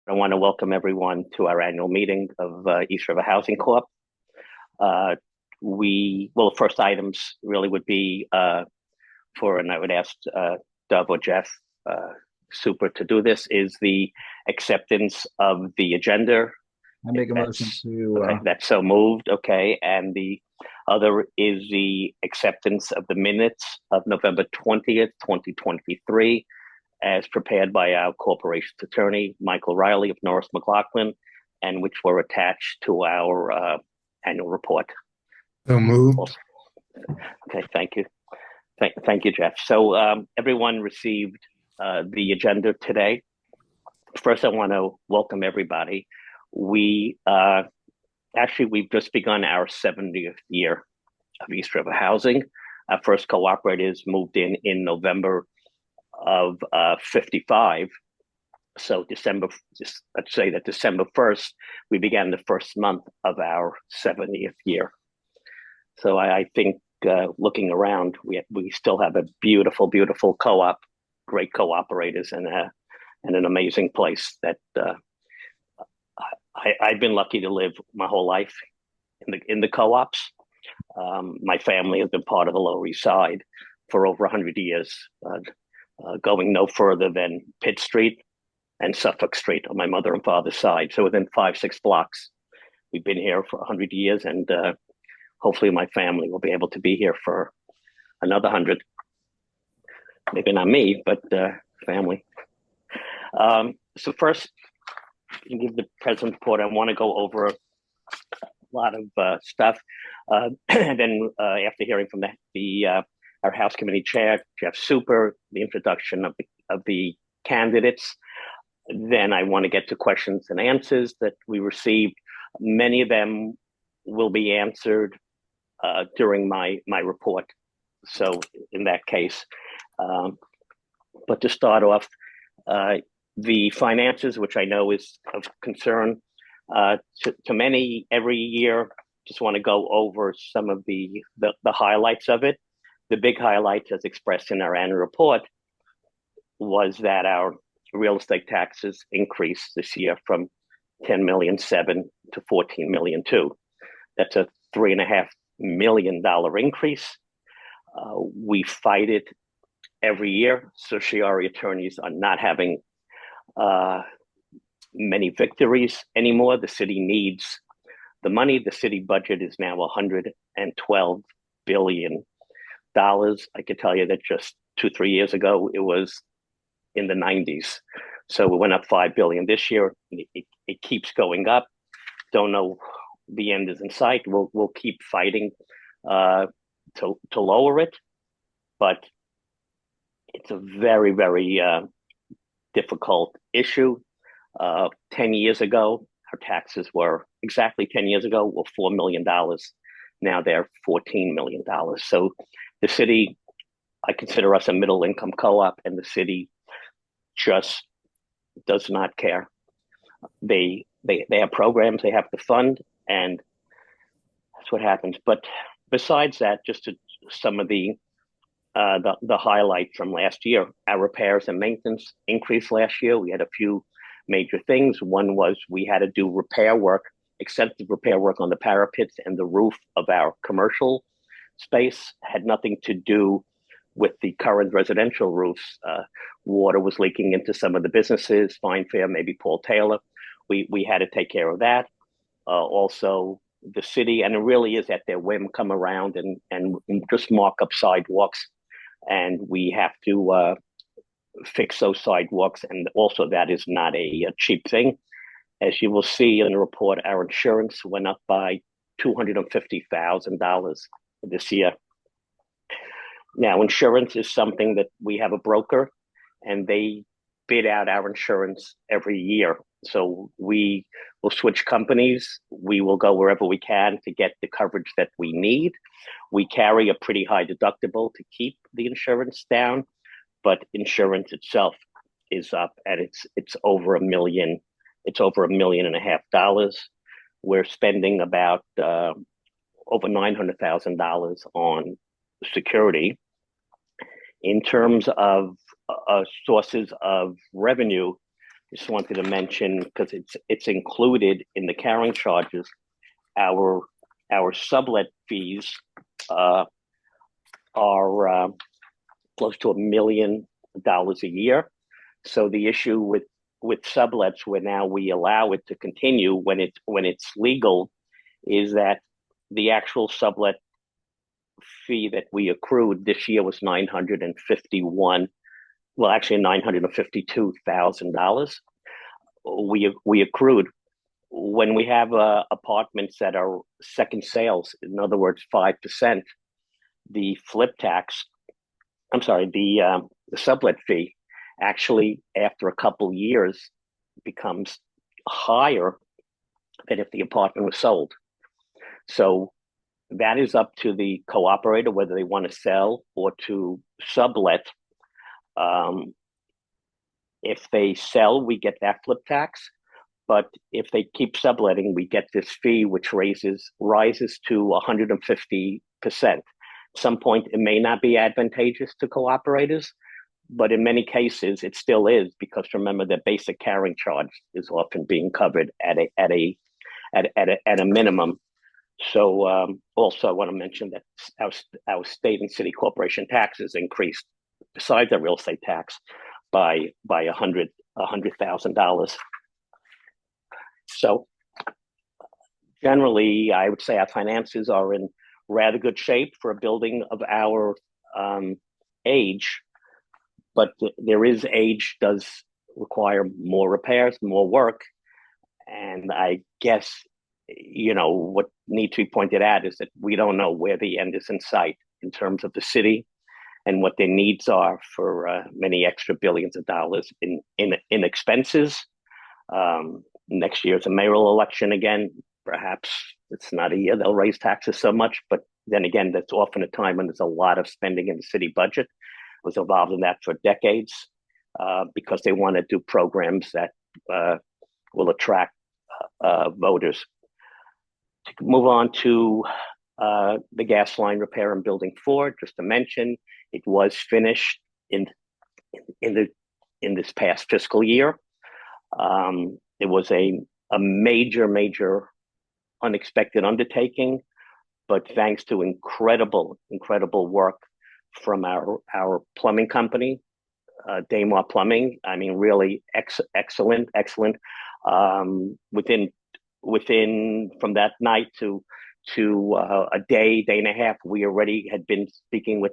I want to welcome everyone to our annual meeting of East River Housing Corp. Uh, the first items really would be and I would ask Dov or Jeff Super to do this, is the acceptance of the agenda. I make a motion to, Okay, that's so moved. Okay, and the other is the acceptance of the minutes of November 20th, 2023, as prepared by our corporation's attorney, Michael Riley of Norris McLaughlin, and which were attached to our annual report. So moved. Okay, thank you. Thank you, Jeff. So everyone received the agenda today. First, I want to welcome everybody. We've just begun our 70th year of East River Housing. Our first cooperators moved in November of 55. So let's say that December 1st, we began the first month of our 70th year. So I think looking around, we still have a beautiful, beautiful co-op, great cooperators, and an amazing place that I've been lucky to live my whole life in the co-ops. My family has been part of the Lower East Side for over 100 years, going no further than Pitt Street and Suffolk Street on my mother and father's side. So within 5-6 blocks, we've been here for 100 years, and hopefully my family will be able to be here for another 100. Maybe not me, but family. So first, you give the president report. I want to go over a lot of stuff. And then after hearing from our House Committee Chair, Jeff Super, the introduction of the candidates, then I want to get to questions and answers that we received. Many of them will be answered during my report. So in that case, but to start off, the finances, which I know is of concern to many every year, just want to go over some of the highlights of it. The big highlights, as expressed in our annual report, was that our real estate taxes increased this year from $10.7 million to $14.2 million. That's a $3.5 million increase. We fight it every year. Certiorari attorneys are not having many victories anymore. The city needs the money. The city budget is now $112 billion. I can tell you that just 2-3 years ago, it was in the 90s. So we went up $5 billion this year. It keeps going up. Don't know the end is in sight. We'll keep fighting to lower it, but it's a very, very difficult issue. 10 years ago, our taxes were exactly 10 years ago were $4 million. Now they're $14 million. So the city, I consider us a middle income co-op, and the city just does not care. They have programs they have to fund, and that's what happens. But besides that, just some of the highlight from last year, our repairs and maintenance increased last year. We had a few major things. One was we had to do repair work, extensive repair work on the parapets and the roof of our commercial space. Had nothing to do with the current residential roofs. Water was leaking into some of the businesses, Fine Fair, maybe Paul Taylor. We had to take care of that. Also, the city, and it really is at their whim, come around and just mark up sidewalks, and we have to fix those sidewalks. And also, that is not a cheap thing. As you will see in the report, our insurance went up by $250,000 this year. Now, insurance is something that we have a broker, and they bid out our insurance every year. So we will switch companies. We will go wherever we can to get the coverage that we need. We carry a pretty high deductible to keep the insurance down, but insurance itself is up, and it's over $1 million. It's over $1.5 million. We're spending about over $900,000 on security. In terms of sources of revenue, just wanted to mention, because it's included in the carrying charges, our sublet fees are close to $1 million a year. So the issue with sublets, where now we allow it to continue when it's legal, is that the actual sublet fee that we accrued this year was $952,000. We accrued. When we have apartments that are second sales, in other words, 5%, the flip tax, the sublet fee, actually after a couple years becomes higher than if the apartment was sold. So that is up to the cooperator whether they want to sell or to sublet. If they sell, we get that flip tax. But if they keep subletting, we get this fee, which rises to 150%. At some point, it may not be advantageous to cooperators, but in many cases, it still is, because remember, the basic carrying charge is often being covered at a minimum. So also, I want to mention that our state and city corporation taxes increased, besides the real estate tax, by $100,000. So generally, I would say our finances are in rather good shape for a building of our age, but age does require more repairs, more work. And I guess, what needs to be pointed out is that we don't know where the end is in sight in terms of the city and what their needs are for many extra billions of dollars in expenses. Next year's a mayoral election again. Perhaps it's not a year they'll raise taxes so much, but then again, that's often a time when there's a lot of spending in the city budget. I was involved in that for decades because they want to do programs that will attract voters. To move on to the gas line repair in Building 4, just to mention, it was finished in this past fiscal year. It was a major unexpected undertaking, but thanks to incredible work from our plumbing company, Damar Plumbing. I mean, really excellent. Within from that night to a day and a half, we already had been speaking with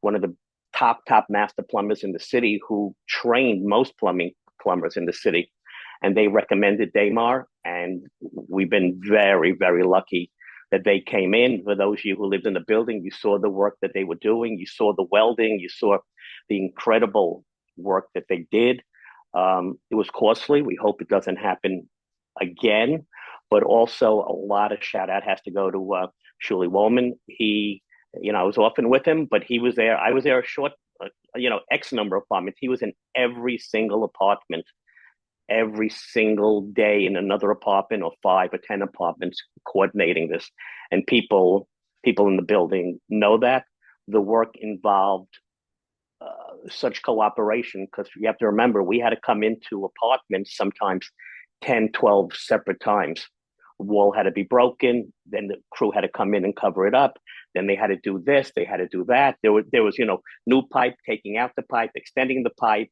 one of the top master plumbers in the city, who trained most plumbers in the city. And they recommended Damar, and we've been very lucky that they came in. For those of you who lived in the building, you saw the work that they were doing. You saw the welding. You saw the incredible work that they did. It was costly. We hope it doesn't happen again. But also, a lot of shout out has to go to Shuli Wollman. He, I was often with him, but he was there. I was there a short, X number of apartments. He was in every single apartment, every single day in another apartment, or 5 or 10 apartments, coordinating this. And people in the building know that the work involved such cooperation, because you have to remember, we had to come into apartments sometimes 10, 12 separate times. The wall had to be broken, then the crew had to come in and cover it up. Then they had to do this, they had to do that. There was new pipe, taking out the pipe, extending the pipe,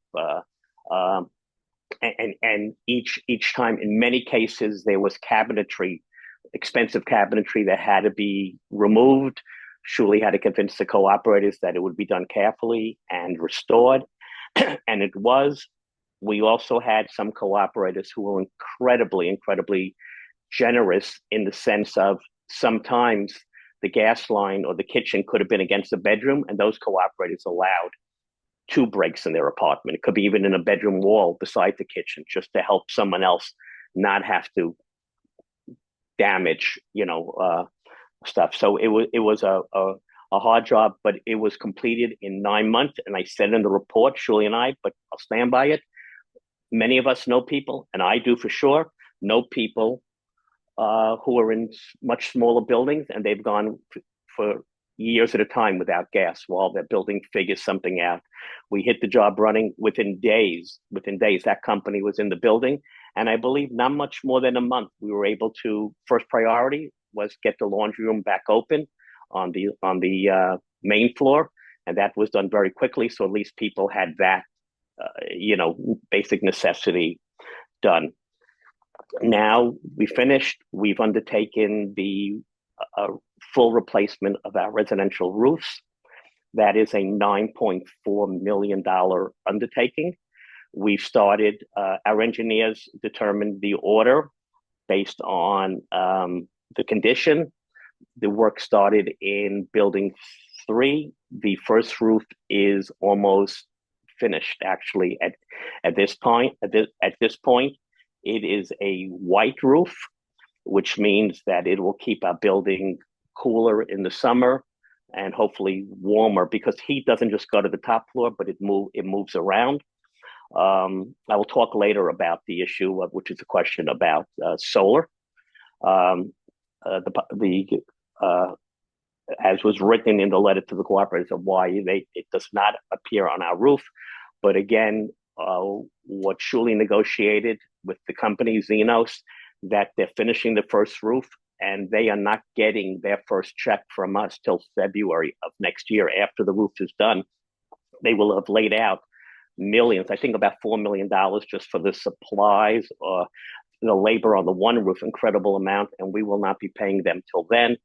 and each time, in many cases, there was expensive cabinetry that had to be removed. Shuli had to convince the cooperators that it would be done carefully and restored, and it was. We also had some cooperators who were incredibly generous, in the sense of sometimes the gas line or the kitchen could have been against the bedroom, and those cooperators allowed 2 breaks in their apartment. It could be even in a bedroom wall beside the kitchen, just to help someone else not have to damage, stuff. So it was a hard job, but it was completed in 9 months. And I said in the report, Shuli and I, but I'll stand by it. Many of us know people, and I do for sure, know people who are in much smaller buildings, and they've gone for years at a time without gas while that building figures something out. We hit the job running within days. Within days, that company was in the building. And I believe not much more than a month, we were able to, first priority was get the laundry room back open on the main floor. And that was done very quickly. So at least people had that, basic necessity done. Now we finished. We've undertaken the full replacement of our residential roofs. That is a $9.4 million undertaking. We've started, our engineers determined the order based on the condition. The work started in building 3. The first roof is almost finished, actually, at this point. At this point, it is a white roof, which means that it will keep our building cooler in the summer and hopefully warmer, because heat doesn't just go to the top floor, but it moves around. I will talk later about the issue, which is a question about solar. As was written in the letter to the cooperatives of why it does not appear on our roof. But again, what Shuli negotiated with the company Xenos, that they're finishing the first roof and they are not getting their first check from us till February of next year. After the roof is done, they will have laid out millions, I think about $4 million just for the supplies or the labor on the one roof, incredible amount, and we will not be paying them till then.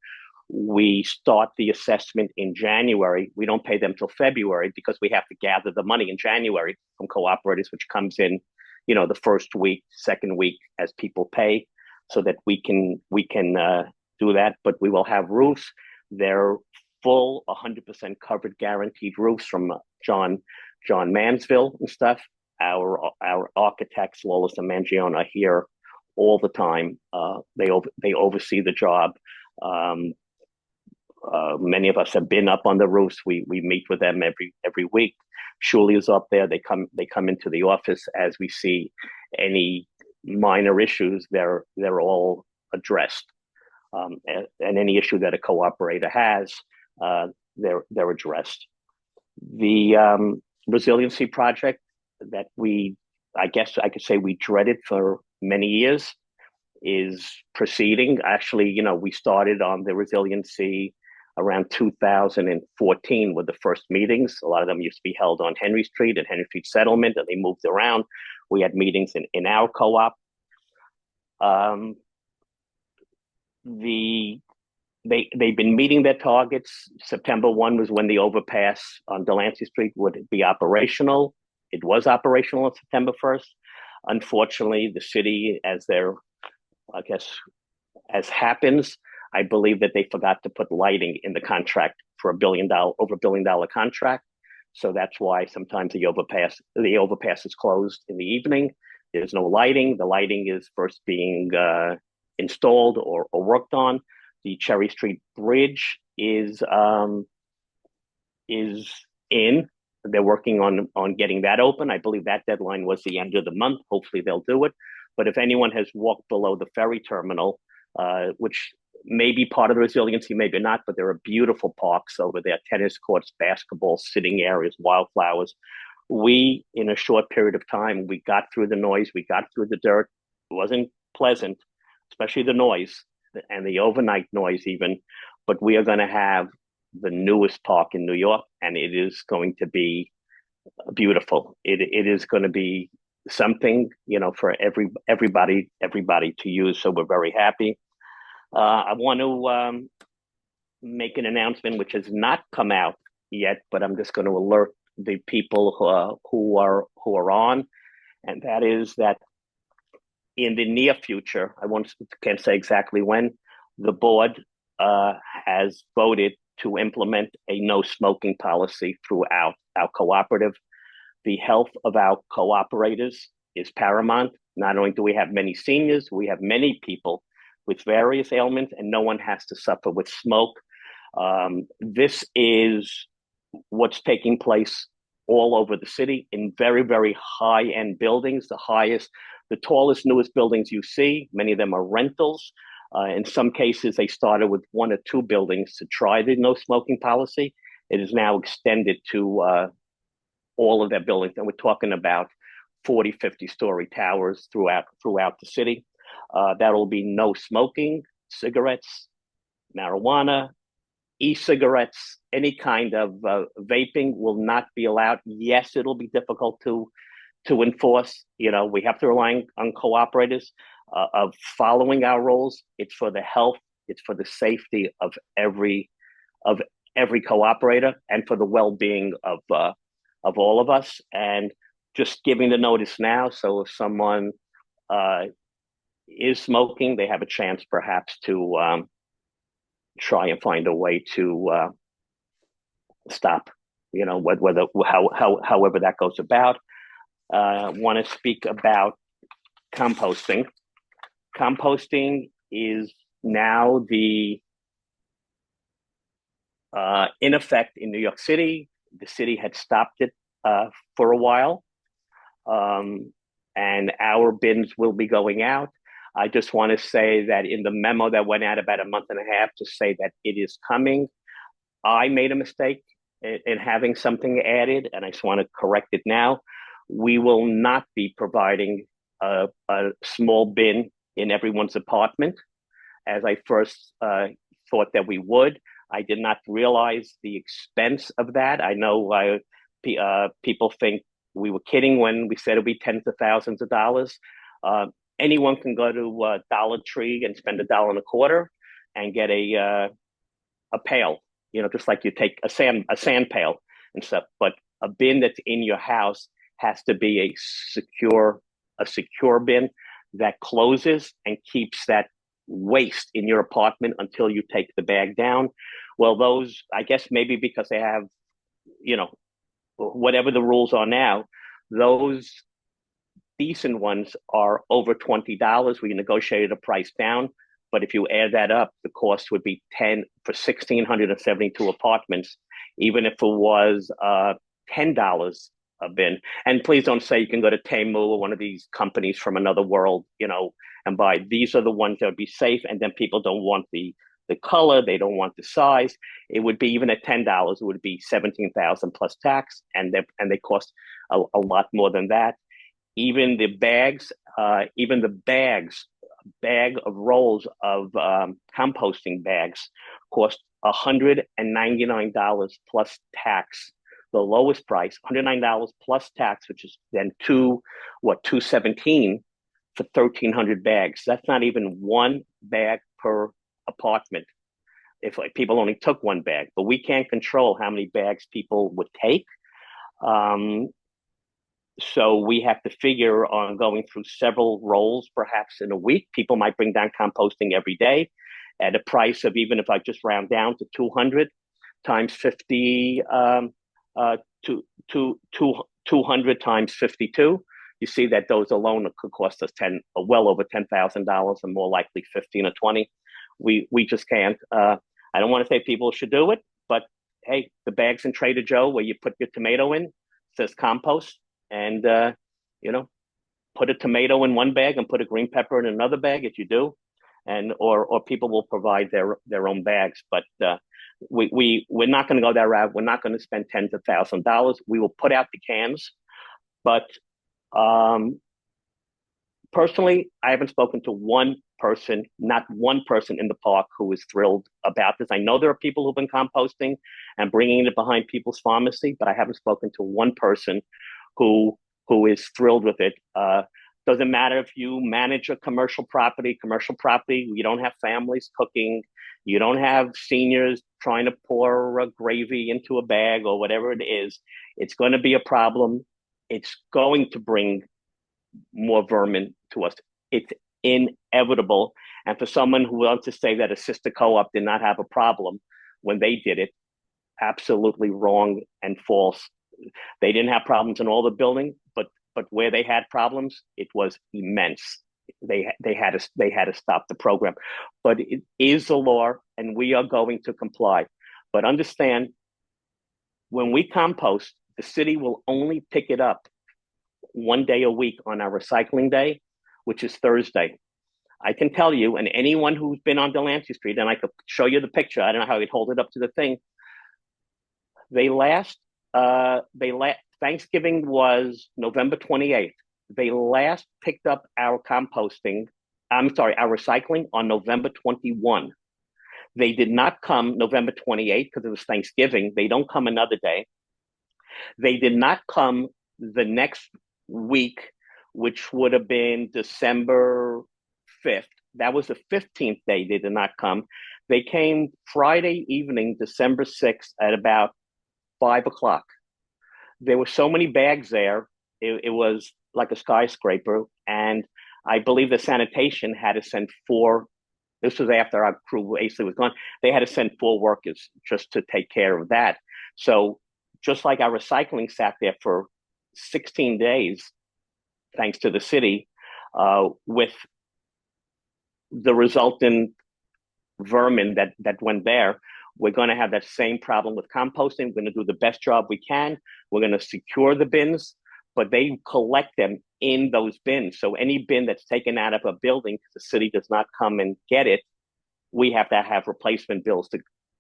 We start the assessment in January. We don't pay them till February because we have to gather the money in January from cooperatives, which comes in, the first week, second week as people pay, so that we can do that. But we will have roofs. They're full, 100% covered, guaranteed roofs from John Mansville and stuff. Our architects, Lawless and Mangione, are here all the time. They oversee the job. Many of us have been up on the roofs. We meet with them every week. Shuli is up there. They come into the office as we see any minor issues. They're all addressed, and any issue that a cooperator has, they're addressed. The resiliency project that I guess I could say we dreaded for many years is proceeding. Actually, we started on the resiliency around 2014 with the first meetings. A lot of them used to be held on Henry Street and Henry Street Settlement, and they moved around. We had meetings in our co-op. They've been meeting their targets. September 1 was when the overpass on Delancey Street would be operational. It was operational on September 1st. Unfortunately, the city, as happens, I believe that they forgot to put lighting in the contract for over $1 billion contract. So that's why sometimes the overpass is closed in the evening. There's no lighting. The lighting is first being installed or worked on. The Cherry Street Bridge is in. They're working on getting that open. I believe that deadline was the end of the month. Hopefully they'll do it. But if anyone has walked below the ferry terminal, which may be part of the resiliency, maybe not, but there are beautiful parks over there, tennis courts, basketball, sitting areas, wildflowers. We, in a short period of time, we got through the noise, we got through the dirt. It wasn't pleasant, especially the noise and the overnight noise even, but we are going to have the newest park in New York, and it is going to be beautiful. It is going to be something, for everybody to use. So we're very happy. I want to make an announcement which has not come out yet, but I'm just going to alert the people who are on, and that is that in the near future, can't say exactly when, the board has voted to implement a no smoking policy throughout our cooperative. The health of our cooperators is paramount. Not only do we have many seniors, we have many people with various ailments, and no one has to suffer with smoke. This is what's taking place all over the city in very, very high-end buildings, the tallest, newest buildings you see. Many of them are rentals. In some cases, they started with one or two buildings to try the no smoking policy. It is now extended to all of their buildings, and we're talking about 40, 50-story towers throughout the city. That will be no smoking, cigarettes, marijuana, e-cigarettes, any kind of vaping will not be allowed. Yes, it'll be difficult to enforce. We have to rely on cooperators of following our rules. It's for the health, it's for the safety of every cooperator, and for the well-being of all of us. And just giving the notice now, so if someone is smoking, they have a chance perhaps to try and find a way to stop. However that goes about. Want to speak about composting. Composting is now in effect in New York City. The city had stopped it for a while, and our bins will be going out. I just want to say that in the memo that went out about a month and a half to say that it is coming, I made a mistake in having something added, and I just want to correct it now. We will not be providing a small bin in everyone's apartment, as I first thought that we would. I did not realize the expense of that. I know people think we were kidding when we said it would be tens of thousands of dollars. Anyone can go to Dollar Tree and spend $1.25 and get a pail, just like you take a sand pail and stuff. But a bin that's in your house has to be a secure bin that closes and keeps that waste in your apartment until you take the bag down. Well, those, I guess maybe because they have, whatever the rules are now, those decent ones are over $20. We negotiated a price down, but if you add that up, the cost would be $10 for 1,672 apartments, even if it was $10 a bin. And please don't say you can go to Temu or one of these companies from another world, and buy. These are the ones that would be safe, and then people don't want the color, they don't want the size. It would be, even at $10, it would be $17,000 plus tax, and they cost a lot more than that. Even the bags, bag of rolls of composting bags cost $199 plus tax. The lowest price, $109 plus tax, which is then $217 for 1,300 bags. That's not even one bag per apartment. If people only took one bag, but we can't control how many bags people would take. So we have to figure on going through several rolls, perhaps in a week. People might bring down composting every day at a price of, even if I just round down to 200 times 50, 200 times 52. You see that those alone could cost us well over $10,000, and more likely 15 or 20. We just can't. I don't want to say people should do it, but hey, the bags in Trader Joe where you put your tomato in says compost, and put a tomato in one bag and put a green pepper in another bag if you do, and or people will provide their own bags. But we're not going to go that route. We're not going to spend tens of thousands of dollars. We will put out the cans, but personally, I haven't spoken to not one person in the park who is thrilled about this. I know there are people who've been composting and bringing it behind people's pharmacy, but I haven't spoken to one person who is thrilled with it. Doesn't matter if you manage a commercial property, you don't have families cooking, you don't have seniors trying to pour a gravy into a bag or whatever it is. It's going to be a problem. It's going to bring more vermin to us. It's inevitable. And for someone who wants to say that a sister co-op did not have a problem when they did it, absolutely wrong and false. They didn't have problems in all the building, but where they had problems, it was immense. They had to stop the program. But it is a law, and we are going to comply. But understand, when we compost, the city will only pick it up one day a week on our recycling day, which is Thursday. I can tell you, and anyone who's been on Delancey Street, and I could show you the picture. I don't know how you'd hold it up to the thing. They last, Thanksgiving was November 28th. They last picked up our recycling on November 21. They did not come November 28th because it was Thanksgiving. They don't come another day. They did not come the next week, which would have been December 5th. That was the 15th day they did not come. They came Friday evening, December 6th at about 5 o'clock. There were so many bags there. It was like a skyscraper. And I believe the sanitation had to send four. This was after our crew basically was gone. They had to send four workers just to take care of that. So just like our recycling sat there for 16 days, thanks to the city, with the resultant vermin that went there, we're going to have that same problem with composting. We're going to do the best job we can. We're going to secure the bins, but they collect them in those bins. So any bin that's taken out of a building, because the city does not come and get it, we have to have replacement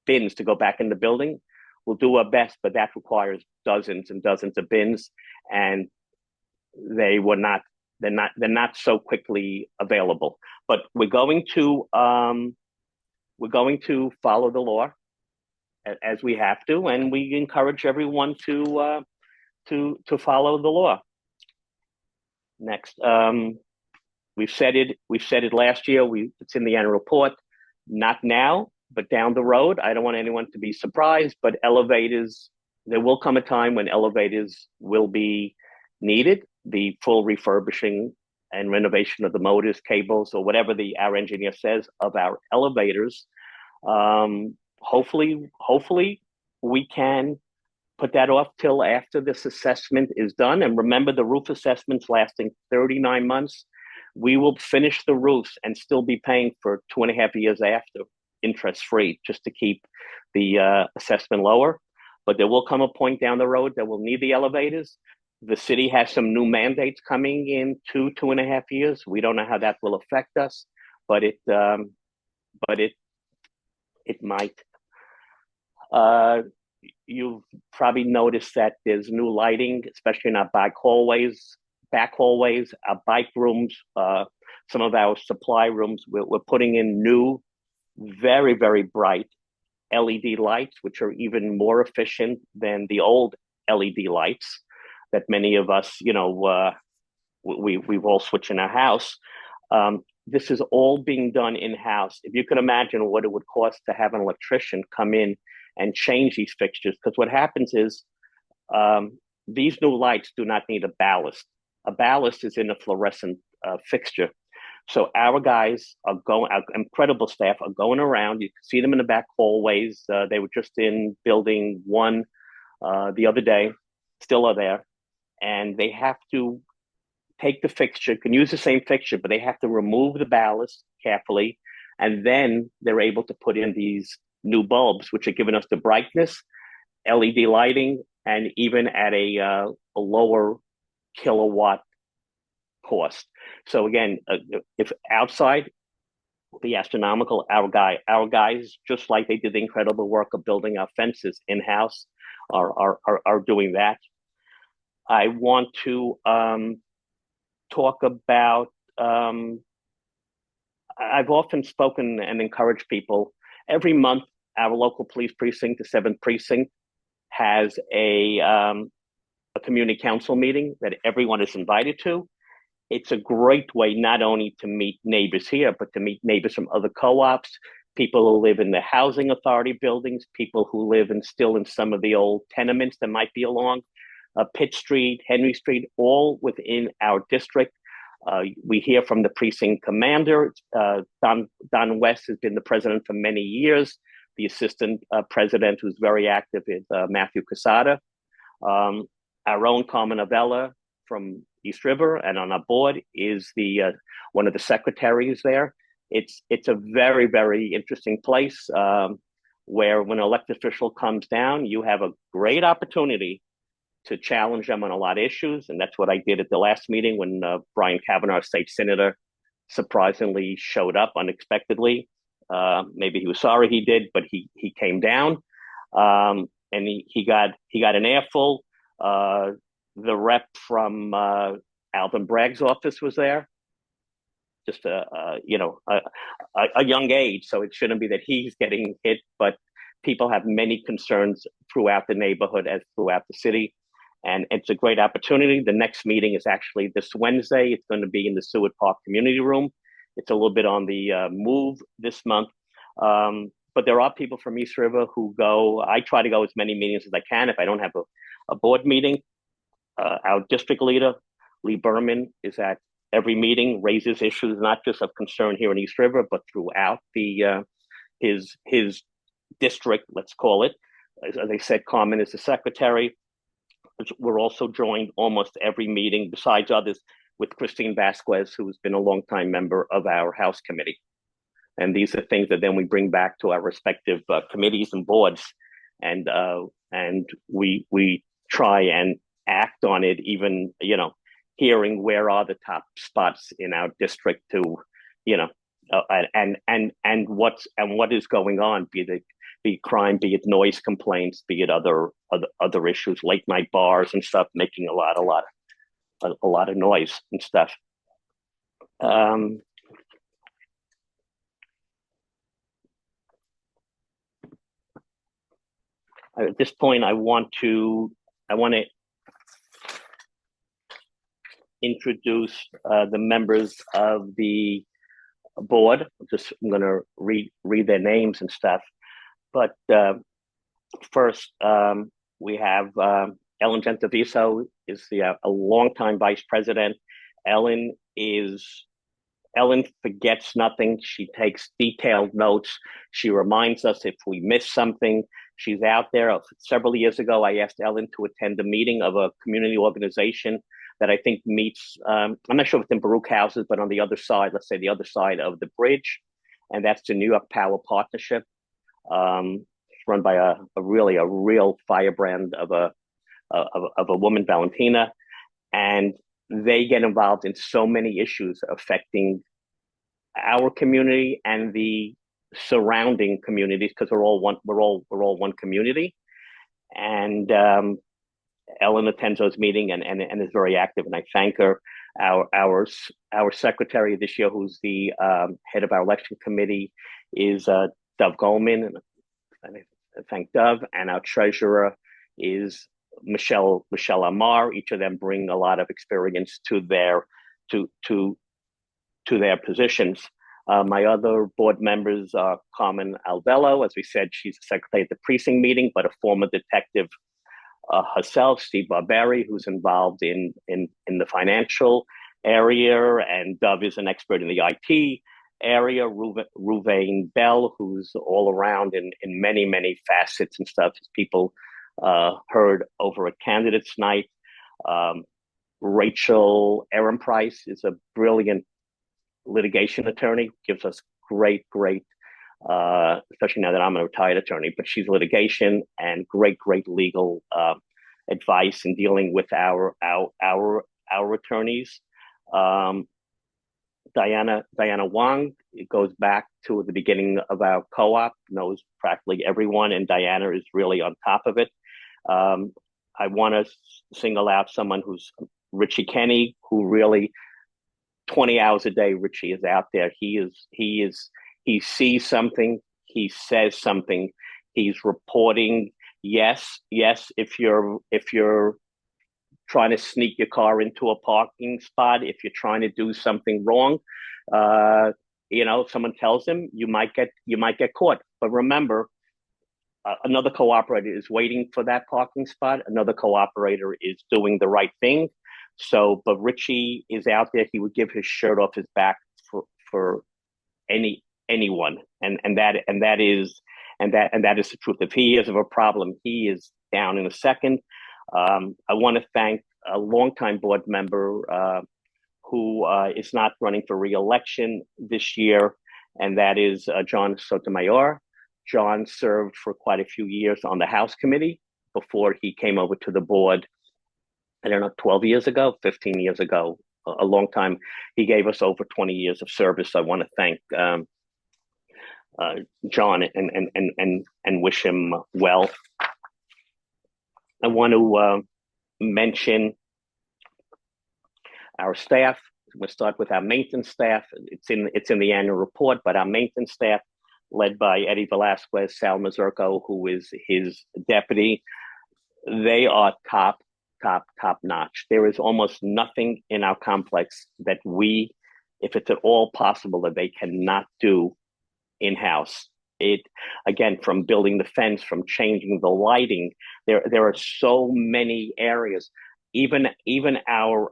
bins to go back in the building. We'll do our best, but that requires dozens and dozens of bins, and they're not so quickly available. But we're going to follow the law as we have to, and we encourage everyone to follow the law. Next, we've said it last year. It's in the annual report. Not now, but down the road. I don't want anyone to be surprised, but elevators. There will come a time when elevators will be needed. The full refurbishing and renovation of the motors, cables, or whatever our engineer says of our elevators. Hopefully we can put that off till after this assessment is done. And remember, the roof assessment's lasting 39 months. We will finish the roofs and still be paying for 2.5 years after, interest-free, just to keep the assessment lower. But there will come a point down the road that we'll need the elevators. The city has some new mandates coming in 2.5 years. We don't know how that will affect us, but it might. You've probably noticed that there's new lighting, especially in our back hallways, our bike rooms, some of our supply rooms. We're putting in new, very, very bright LED lights, which are even more efficient than the old LED lights that many of us, we've all switched in our house. This is all being done in-house. If you could imagine what it would cost to have an electrician come in and change these fixtures, because what happens is these new lights do not need a ballast. A ballast is in a fluorescent fixture. So our guys our incredible staff are going around. You can see them in the back hallways. They were just in building 1 the other day, still are there. And they have to take the fixture, can use the same fixture, but they have to remove the ballast carefully. And then they're able to put in these new bulbs, which are giving us the brightness, LED lighting, and even at a lower kilowatt cost. So again, if outside, the astronomical, our guys, just like they did the incredible work of building our fences in-house, are doing that. I want to talk about, I've often spoken and encouraged people. Every month, our local police precinct, the 7th precinct, has a community council meeting that everyone is invited to. It's a great way not only to meet neighbors here, but to meet neighbors from other co-ops, people who live in the housing authority buildings, people who live still in some of the old tenements that might be along Pitt Street, Henry Street, all within our district. We hear from the precinct commander. Don West has been the president for many years. The assistant president, who's very active, is Matthew Casada. Our own Carmen Avella from East River, and on our board is one of the secretaries there. It's a very, very interesting place where when an elected official comes down, you have a great opportunity to challenge them on a lot of issues. And that's what I did at the last meeting when Brian Kavanaugh, state senator, surprisingly showed up unexpectedly. Maybe he was sorry he did, but he came down, and he got an airful. The rep from Alvin Bragg's office was there, just a young age, so it shouldn't be that he's getting hit, but people have many concerns throughout the neighborhood as throughout the city. And it's a great opportunity. The next meeting is actually this Wednesday. It's going to be in the Seward Park Community Room. It's a little bit on the move this month. But there are people from East River who go. I try to go as many meetings as I can if I don't have a board meeting. Our district leader, Lee Berman, is at every meeting, raises issues not just of concern here in East River, but throughout his district, let's call it. As I said, Carmen is the secretary. We're also joined almost every meeting, besides others, with Christine Vasquez, who's been a longtime member of our House committee. And these are things that then we bring back to our respective committees and boards, and we try and act on it. Even hearing where are the top spots in our district to, and what is going on, be it crime, be it noise complaints, be it other issues, late night bars and stuff, making a lot of noise and stuff. At this point, I want to introduce the members of the board. I'm going to read their names and stuff. But first, we have Ellen Gentaviso is a longtime vice president. Ellen forgets nothing. She takes detailed notes. She reminds us if we miss something. She's out there. Several years ago, I asked Ellen to attend a meeting of a community organization that I think meets, I'm not sure if it's in Baruch houses, but on the other side, let's say the other side of the bridge. And that's the New York Power Partnership, run by a real firebrand of a woman, Valentina. And they get involved in so many issues affecting our community and the surrounding communities, because we're all one community. And Ellen attends those meetings and is very active, and I thank her. Our secretary this year, who's the head of our election committee, is Dov Goldman, and I thank Dov. And our treasurer is Michelle Amar. Each of them bring a lot of experience to their positions. My other board members are Carmen Alvello. As we said, she's the secretary at the precinct meeting, but a former detective herself. Steve Barberi, who's involved in the financial area, and Dov is an expert in the IT area. Ruvain Bell, who's all around in many facets and stuff, as people heard over at Candidates Night. Rachel Ehrenpreis is a brilliant litigation attorney, gives us great, especially now that I'm a retired attorney, but she's litigation and great legal advice in dealing with our attorneys. Diana Wang, it goes back to the beginning of our co-op, knows practically everyone, and Diana is really on top of it. I want to single out someone who's Richie Kenny, who really 20 hours a day, Richie is out there. He sees something, he says something, he's reporting. Yes, if you're trying to sneak your car into a parking spot, if you're trying to do something wrong, someone tells him, you might get caught. But remember, another cooperator is waiting for that parking spot. Another cooperator is doing the right thing. So, but Richie is out there. He would give his shirt off his back for anyone, and that is the truth. If he is of a problem, he is down in a second. I want to thank a longtime board member who is not running for re-election this year, and that is John Sotomayor. John served for quite a few years on the House committee before he came over to the board, I don't know, 12 years ago, 15 years ago, a long time. He gave us over 20 years of service. I want to thank John and wish him well. I want to mention our staff. We'll start with our maintenance staff. It's in the annual report, but our maintenance staff, led by Eddie Velasquez, Sal Mazurko, who is his deputy, they are top notch. There is almost nothing in our complex that we, if it's at all possible, that they cannot do in-house. It, again, from building the fence, from changing the lighting, there are so many areas. Even our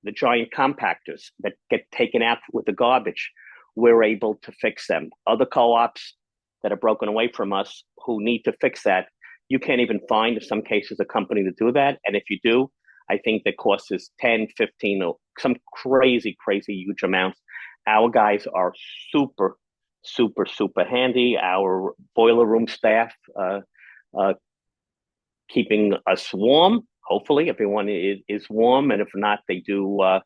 the giant compactors that get taken out with the garbage, we're able to fix them. Other co-ops that are broken away from us who need to fix that, you can't even find, in some cases, a company to do that. And if you do, I think the cost is 10, 15, or some crazy huge amounts. Our guys are super handy. Our boiler room staff, keeping us warm. Hopefully everyone is warm. And if not, we'll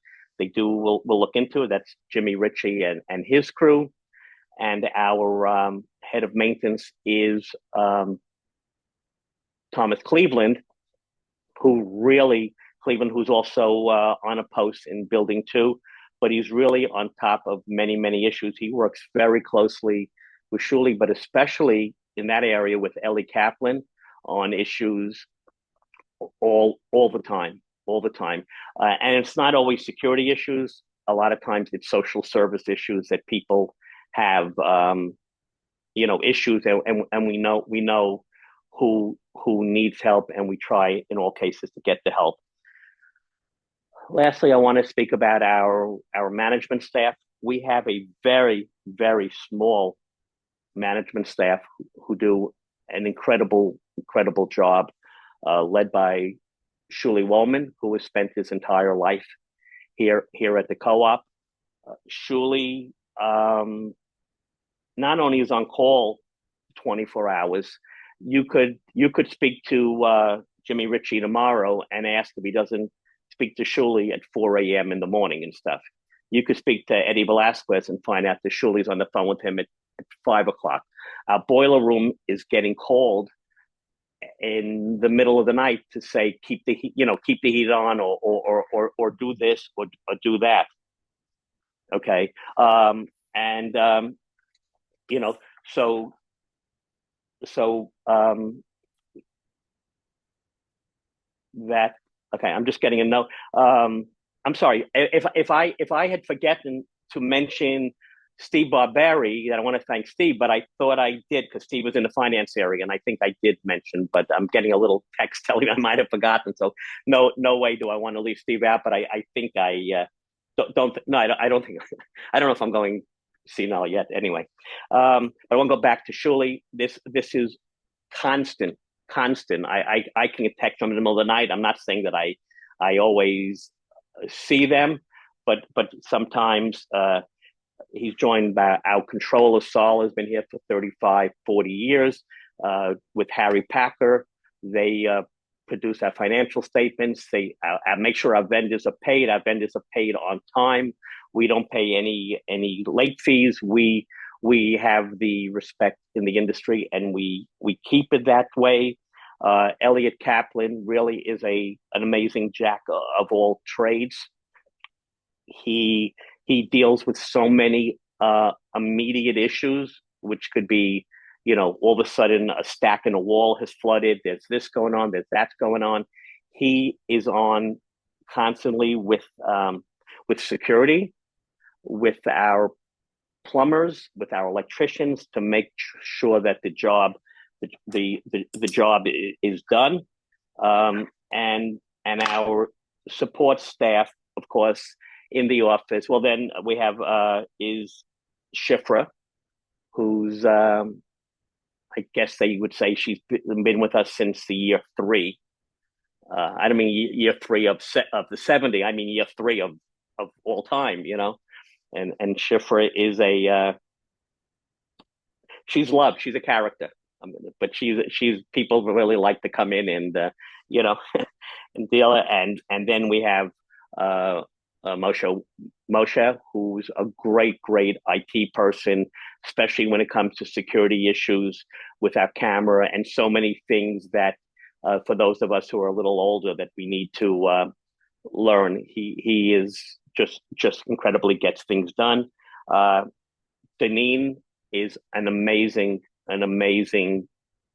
look into it. That's Jimmy Ritchie and his crew. And our head of maintenance is Thomas Cleveland, who's also on a post in building 2, but he's really on top of many issues. He works very closely with Shuli, but especially in that area with Ellie Kaplan on issues all the time. And it's not always security issues. A lot of times it's social service issues that people have, issues, and we know who needs help, and we try in all cases to get the help. Lastly, I want to speak about our management staff. We have a very small management staff who do an incredible job, led by Shuli Wollman, who has spent his entire life here at the co-op. Shuli not only is on call 24 hours, you could speak to Jimmy Ritchie tomorrow and ask if he doesn't speak to Shuli at 4 a.m. in the morning and stuff. You could speak to Eddie Velasquez and find out that Shuli's on the phone with him at 5 o'clock. Our boiler room is getting called in the middle of the night to say, keep the heat on, or do this or do that. Okay. That, okay, I'm just getting a note. I'm sorry if I had forgotten to mention Steve Barberi, that I want to thank Steve, but I thought I did, because Steve was in the finance area, and I think I did mention, but I'm getting a little text telling me I might have forgotten. So no way do I want to leave Steve out, but I think I don't think I don't know if I'm going senile yet. Anyway, but I want to go back to Shuli. This is constant. I can text them in the middle of the night. I'm not saying that I always see them, but sometimes he's joined by our controller. Saul has been here for 35, 40 years. With Harry Packer, they produce our financial statements. They make sure our vendors are paid. Our vendors are paid on time. We don't pay any late fees. We have the respect in the industry, and we keep it that way. Elliot Kaplan really is an amazing jack of all trades. He deals with so many immediate issues, which could be, all of a sudden a stack in a wall has flooded. There's this going on. There's that going on. He is on constantly with security, with our plumbers, with our electricians, to make sure that the job is done, and our support staff, of course, in the office. Well, then we have is Shifra, who's I guess they would say she's been with us since the year 3. I don't mean year 3 of the 70. I mean year 3 of all time. And Shifra is she's loved. She's a character. But she's people really like to come in and and deal. And then we have Moshe, who's a great IT person, especially when it comes to security issues with our camera and so many things that for those of us who are a little older that we need to learn. He is just incredibly gets things done. Deneen is an amazing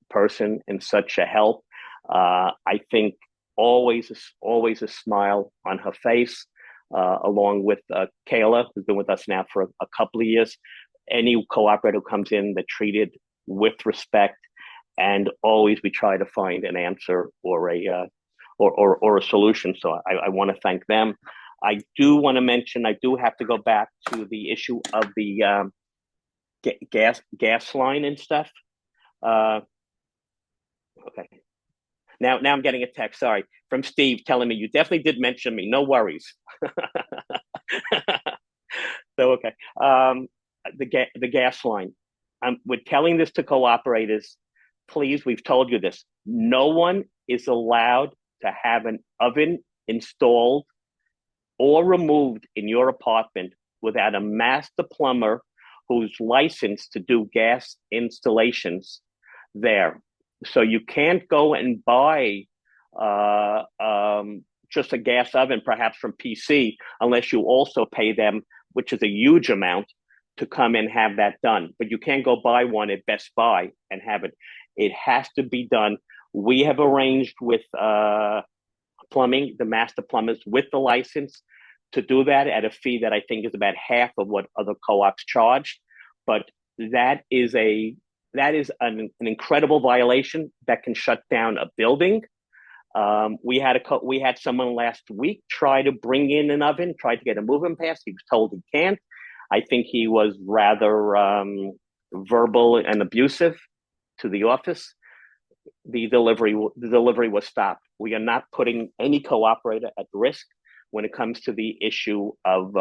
person and such a help. I think always a smile on her face, along with Kayla, who's been with us now for a couple of years. Any cooperator who comes in, they're treated with respect, and always we try to find an answer or a solution. So I want to thank them. I do want to mention, I do have to go back to the issue of the gas line and stuff. Okay. Now I'm getting a text, sorry, from Steve telling me you definitely did mention me. No worries. So, okay. The gas line. We're telling this to cooperators. Please, we've told you this. No one is allowed to have an oven installed or removed in your apartment without a master plumber who's licensed to do gas installations there. So you can't go and buy just a gas oven, perhaps from PC, unless you also pay them, which is a huge amount, to come and have that done. But you can't go buy one at Best Buy and have it. It has to be done. We have arranged with plumbing, the master plumbers with the license, to do that at a fee that I think is about half of what other co-ops charge. But that is an incredible violation that can shut down a building. We had someone last week try to bring in an oven, tried to get a moving pass. He was told he can't. I think he was rather verbal and abusive to the office. The delivery was stopped. We are not putting any cooperator at risk when it comes to the issue of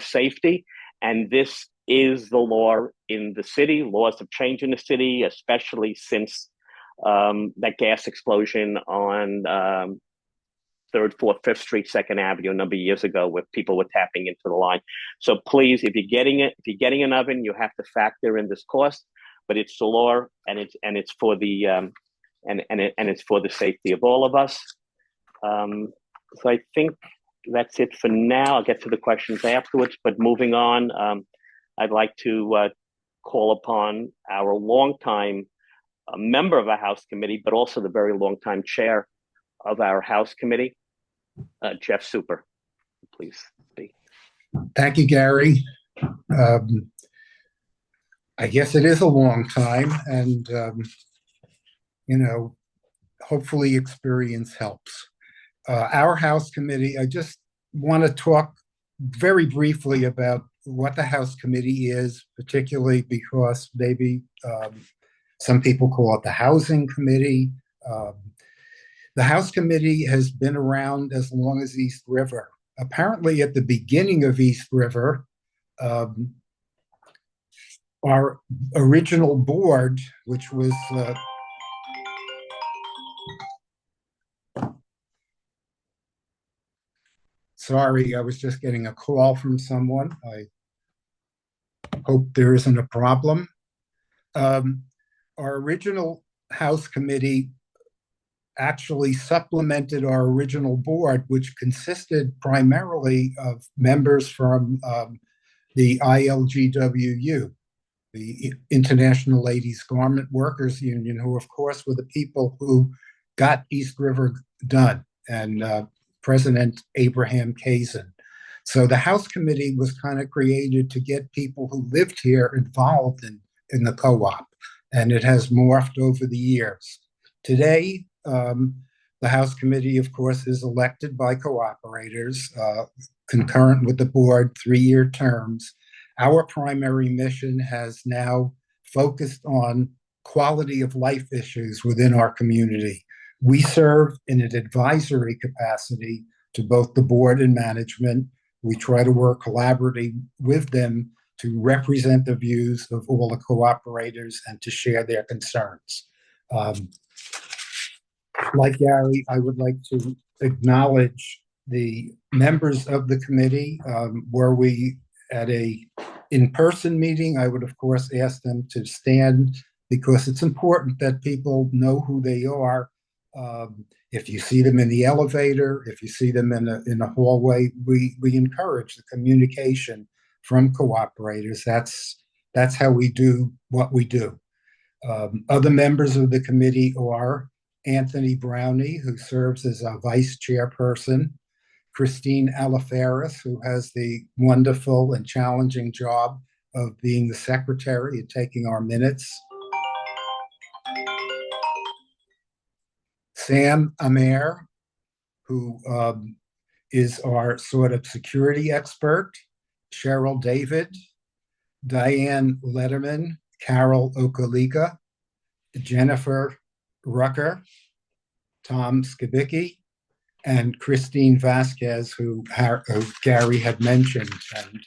safety. And this is the law in the city. Laws have changed in the city, especially since that gas explosion on 3rd, 4th, 5th Street, 2nd Avenue a number of years ago, where people were tapping into the line. So please, if you're getting an oven, you have to factor in this cost. But it's the law, and it's for the it's for the safety of all of us. So I think that's it for now. I'll get to the questions afterwards. But moving on, I'd like to call upon our longtime member of our House Committee, but also the very longtime chair of our House Committee, Jeff Super. Please speak. Thank you, Gary. I guess it is a long time, and hopefully experience helps. Our House Committee, I just want to talk very briefly about what the House Committee is, particularly because maybe some people call it the Housing Committee. The House Committee has been around as long as East River. Apparently, at the beginning of East River, our original board, which was sorry, I was just getting a call from someone. I hope there isn't a problem. Our original House Committee actually supplemented our original board, which consisted primarily of members from the ILGWU, the International Ladies Garment Workers Union, who, of course, were the people who got East River done, and President Abraham Kazin. So the House Committee was kind of created to get people who lived here involved in the co-op, and it has morphed over the years. Today, the House Committee, of course, is elected by cooperators, concurrent with the board, 3-year terms. Our primary mission has now focused on quality of life issues within our community. We serve in an advisory capacity to both the board and management. We try to work collaboratively with them to represent the views of all the cooperators and to share their concerns. Like Gary, I would like to acknowledge the members of the committee, were we at a in-person meeting, I would of course ask them to stand because it's important that people know who they are. If you see them in the elevator, if you see them in a hallway, we encourage the communication from cooperators. That's how we do what we do. Other members of the committee are Anthony Brownie, who serves as a vice chairperson, Christine Alafaris, who has the wonderful and challenging job of being the secretary and taking our minutes, Sam Amer, who is our sort of security expert, Cheryl David, Diane Letterman, Carol Okalika, Jennifer Rucker, Tom Skibicki, and Christine Vasquez, who Gary had mentioned. And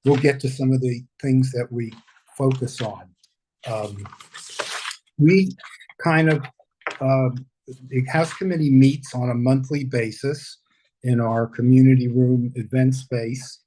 we'll get to some of the things that we focus on. We kind of, the House Committee meets on a monthly basis in our community room event space,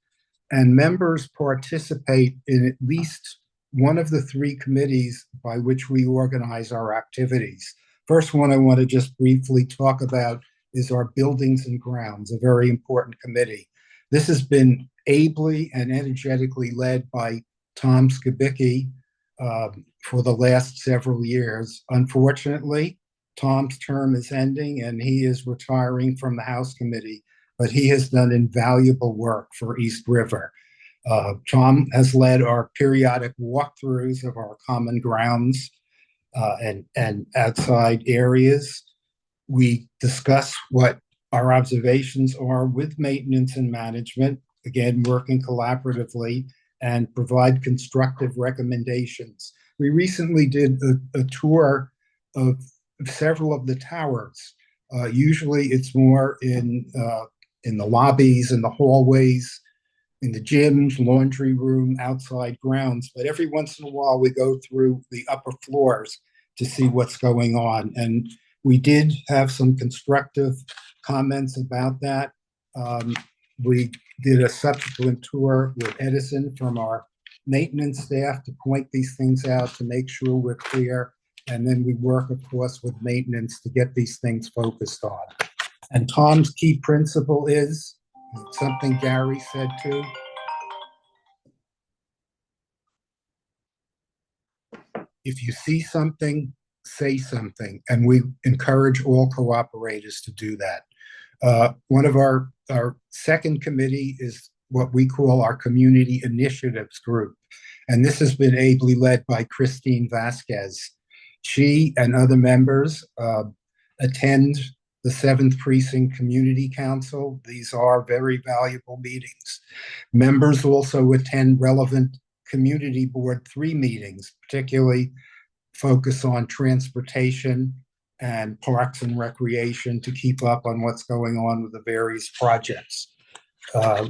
and members participate in at least one of the three committees by which we organize our activities. First one I want to just briefly talk about is our Buildings and Grounds, a very important committee. This has been ably and energetically led by Tom Skibicki for the last several years. Unfortunately, Tom's term is ending and he is retiring from the House Committee, but he has done invaluable work for East River. Tom has led our periodic walkthroughs of our common grounds and outside areas. We discuss what our observations are with maintenance and management, again, working collaboratively, and provide constructive recommendations. We recently did a tour of several of the towers. Usually it's more in the lobbies, in the hallways, in the gyms, laundry room, outside grounds. But every once in a while, we go through the upper floors to see what's going on. And we did have some constructive comments about that. We did a subsequent tour with Edison from our maintenance staff to point these things out to make sure we're clear. And then we work, of course, with maintenance to get these things focused on. And Tom's key principle is something Gary said too. If you see something, say something. And we encourage all cooperators to do that. One of our second committee is what we call our Community Initiatives Group. And this has been ably led by Christine Vasquez. She and other members attend the 7th Precinct Community Council. These are very valuable meetings. Members also attend relevant Community Board 3 meetings, particularly focus on transportation and parks and recreation to keep up on what's going on with the various projects.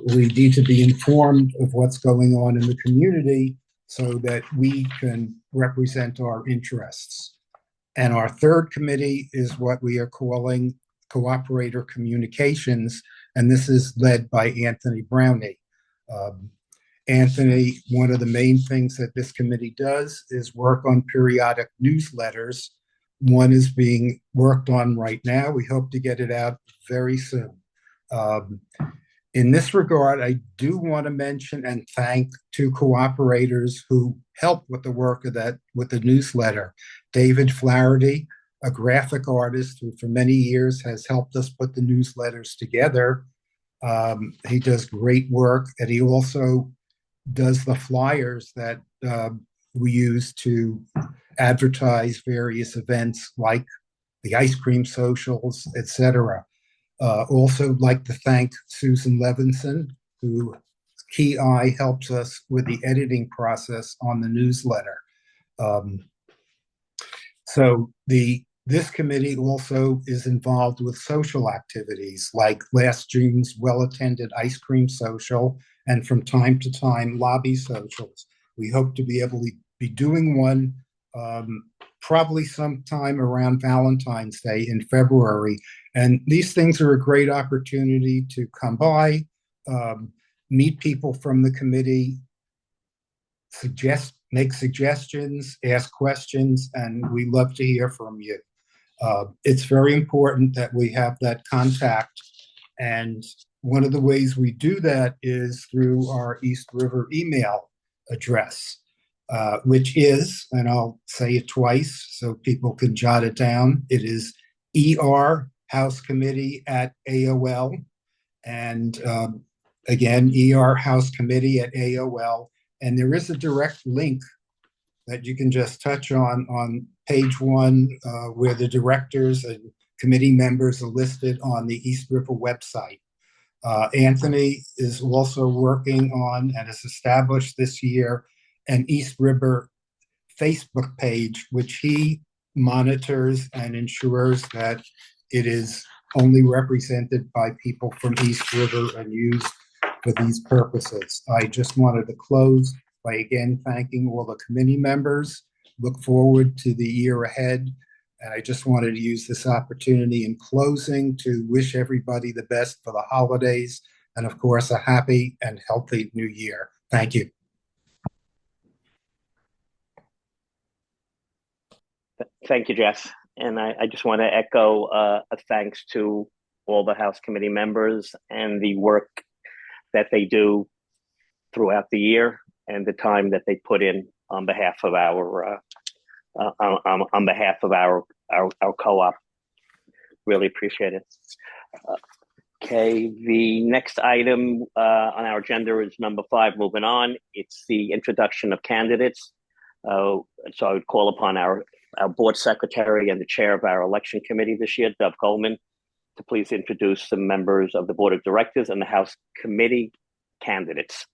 We need to be informed of what's going on in the community so that we can represent our interests. And our third committee is what we are calling Cooperator Communications, and this is led by Anthony Brownie. Anthony, one of the main things that this committee does is work on periodic newsletters. One is being worked on right now. We hope to get it out very soon. In this regard, I do want to mention and thank two cooperators who helped with the work of that, with the newsletter. David Flaherty, a graphic artist who for many years has helped us put the newsletters together. He does great work, and he also does the flyers that we use to advertise various events like the ice cream socials, etc. Also like to thank Susan Levinson, who Key Eye helps us with the editing process on the newsletter. This committee also is involved with social activities like last June's well-attended ice cream social and from time to time lobby socials. We hope to be able to be doing one probably sometime around Valentine's Day in February. And these things are a great opportunity to come by, um, meet people from the committee, make suggestions, ask questions, and we love to hear from you. It's very important that we have that contact. And one of the ways we do that is through our East River email address, which is, and I'll say it twice so people can jot it down, it is erhousecommittee@AOL. And again, erhousecommittee@AOL. And there is a direct link that you can just touch on page one, where the directors and committee members are listed on the East River website. Anthony is also working on and has established this year an East River Facebook page, which he monitors and ensures that it is only represented by people from East River and used for these purposes. I just wanted to close by again thanking all the committee members. Look forward to the year ahead. And I just wanted to use this opportunity in closing to wish everybody the best for the holidays and, of course, a happy and healthy new year. Thank you. Thank you, Jess. And I just want to echo a thanks to all the House committee members and the work that they do throughout the year and the time that they put in on behalf of our co-op. Really appreciate it. Okay, the next item on our agenda is number 5. Moving on, it's the introduction of candidates. So I would call upon our board secretary and the chair of our election committee this year, Dov Goldman, to please introduce the members of the board of directors and the House committee candidates.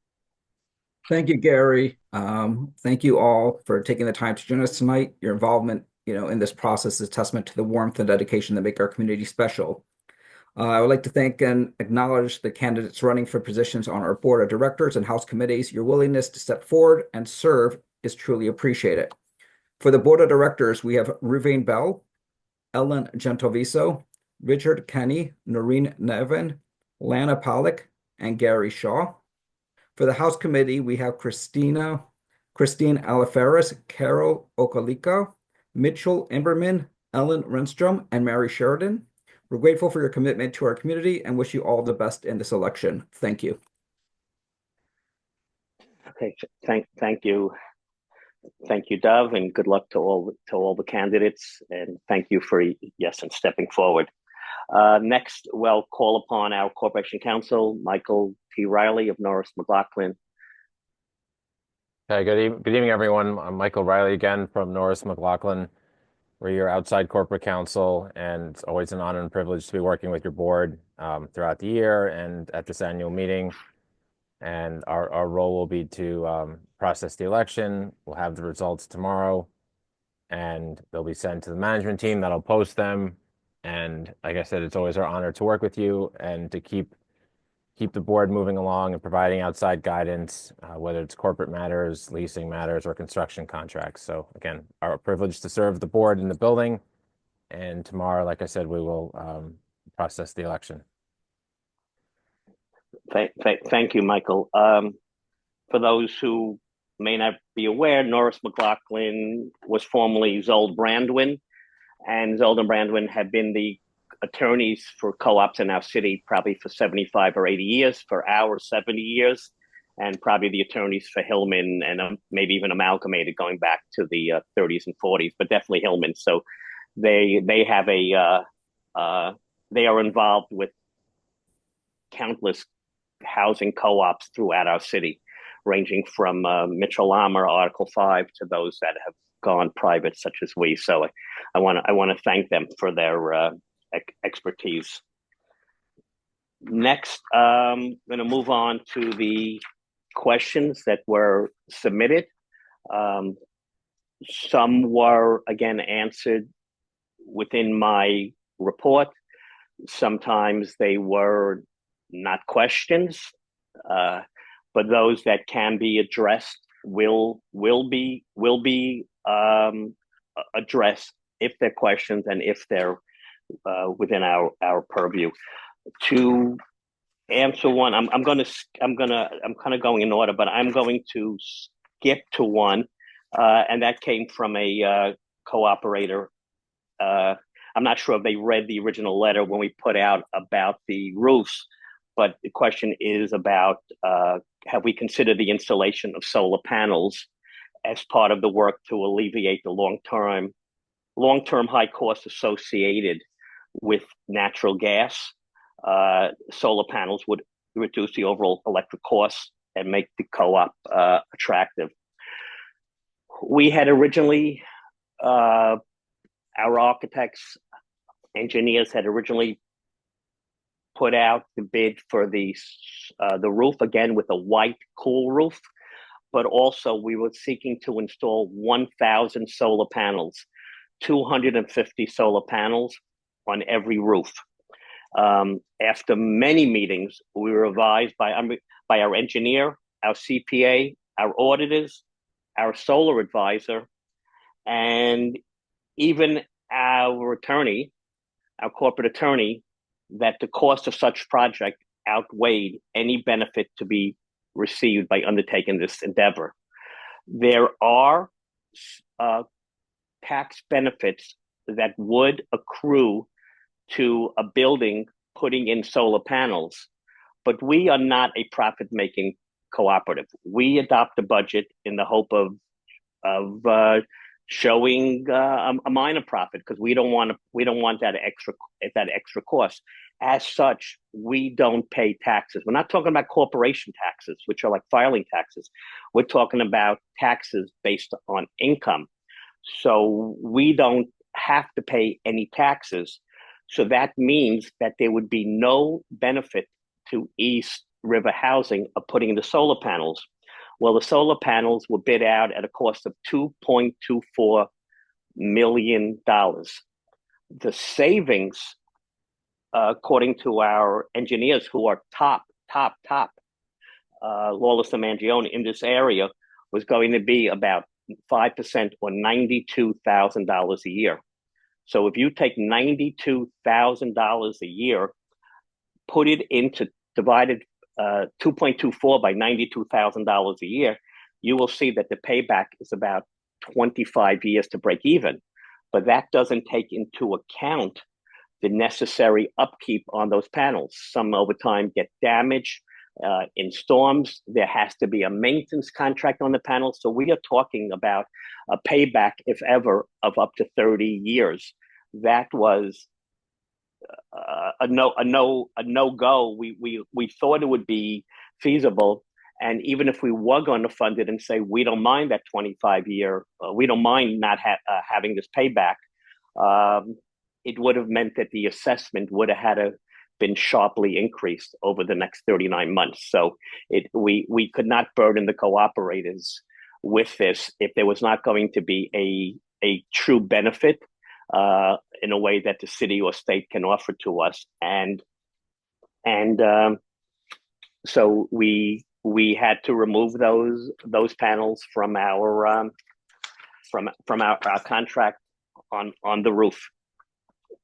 Thank you, Gary. Thank you all for taking the time to join us tonight. Your involvement, in this process is a testament to the warmth and dedication that make our community special. I would like to thank and acknowledge the candidates running for positions on our board of directors and House committees. Your willingness to step forward and serve is truly appreciated. For the board of directors, we have Ruvain Bell, Ellen Gentoviso, Richard Kenny, Noreen Nevin, Lana Pollock, and Gary Shaw. For the House committee, we have Christine Alaferis, Carol Okalika, Mitchell Imberman, Ellen Renstrom, and Mary Sheridan. We're grateful for your commitment to our community and wish you all the best in this election. Thank you. Okay, thank you. Thank you, Dov, and good luck to all the candidates. And thank you for and stepping forward. Next, we'll call upon our Corporation Counsel, Michael T. Riley of Norris McLaughlin. Hey, good evening, everyone. I'm Michael Riley again from Norris McLaughlin. We're your outside corporate counsel, and it's always an honor and privilege to be working with your board throughout the year and at this annual meeting. And our role will be to process the election. We'll have the results tomorrow, and they'll be sent to the management team that'll post them. And like I said, it's always our honor to work with you and to keep the board moving along and providing outside guidance, whether it's corporate matters, leasing matters, or construction contracts. So again, our privilege to serve the board in the building. And tomorrow, like I said, we will process the election. Thank you, Michael. For those who may not be aware, Norris McLaughlin was formerly Zold Brandwin, and Zold and Brandwin have been the attorneys for co-ops in our city probably for 75 or 80 years, for our 70 years, and probably the attorneys for Hillman and maybe even Amalgamated going back to the 30s and 40s, but definitely Hillman. So they have they are involved with countless housing co-ops throughout our city, ranging from Mitchell Lamar, Article 5, to those that have gone private, such as we. So I want to thank them for their expertise. Next, I'm going to move on to the questions that were submitted. Some were, again, answered within my report. Sometimes they were not questions, but those that can be addressed will be address if they're questions and if they're within our purview. To answer one, I'm kind of going in order, but I'm going to skip to one, and that came from a cooperator. I'm not sure if they read the original letter when we put out about the roofs, but the question is about have we considered the installation of solar panels as part of the work to alleviate the long-term high costs associated with natural gas. Solar panels would reduce the overall electric costs and make the co-op attractive. We had originally, our architects, engineers had originally put out the bid for the roof, again with a white cool roof, but also we were seeking to install 1,000 solar panels, 250 solar panels on every roof. After many meetings, we were advised by our engineer, our CPA, our auditors, our solar advisor, and even our attorney, our corporate attorney, that the cost of such project outweighed any benefit to be received by undertaking this endeavor. There are tax benefits that would accrue to a building putting in solar panels, but we are not a profit-making cooperative. We adopt a budget in the hope of showing a minor profit because we don't want that extra cost. As such, we don't pay taxes. We're not talking about corporation taxes, which are like filing taxes. We're talking about taxes based on income. So we don't have to pay any taxes. So that means that there would be no benefit to East River Housing of putting in the solar panels. Well, the solar panels were bid out at a cost of $2.24 million. The savings, according to our engineers who are top, Lawless and Mangione in this area, was going to be about 5% or $92,000 a year. So if you take $92,000 a year, put it into divided 2.24 by $92,000 a year, you will see that the payback is about 25 years to break even. But that doesn't take into account the necessary upkeep on those panels. Some over time get damaged. In storms, there has to be a maintenance contract on the panels. So we are talking about a payback, if ever, of up to 30 years. That was a no go. We thought it would be feasible, and even if we were going to fund it and say we don't mind that 25-year, we don't mind not having this payback, it would have meant that the assessment would have had to been sharply increased over the next 39 months. So we could not burden the cooperators with this if there was not going to be a true benefit in a way that the city or state can offer to us. And so we had to remove those panels from our contract on the roof.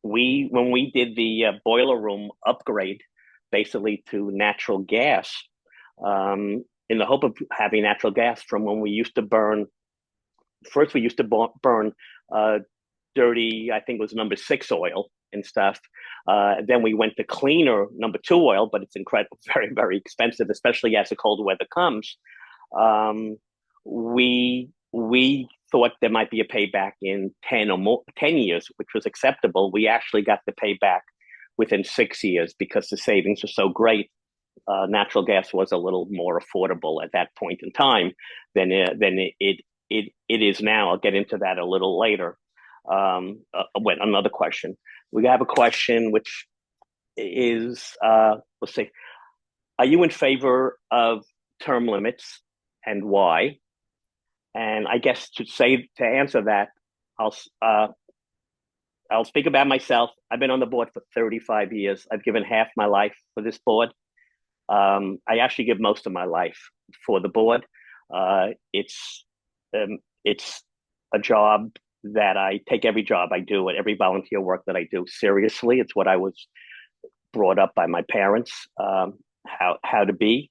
When we did the boiler room upgrade, basically to natural gas, in the hope of having natural gas from when we used to burn. First, we used to burn dirty, I think it was number 6 oil and stuff. Then we went to cleaner number 2 oil, but it's incredible, very, very expensive, especially as the cold weather comes. We thought there might be a payback in 10 years, which was acceptable. We actually got the payback within 6 years because the savings were so great. Natural gas was a little more affordable at that point in time than it is now. I'll get into that a little later. Another question. We have a question which is, let's see, are you in favor of term limits and why? And I guess to answer that, I'll speak about myself. I've been on the board for 35 years. I've given half my life for this board. I actually give most of my life for the board. It's a job that I take every job I do and every volunteer work that I do seriously. It's what I was brought up by my parents, how to be.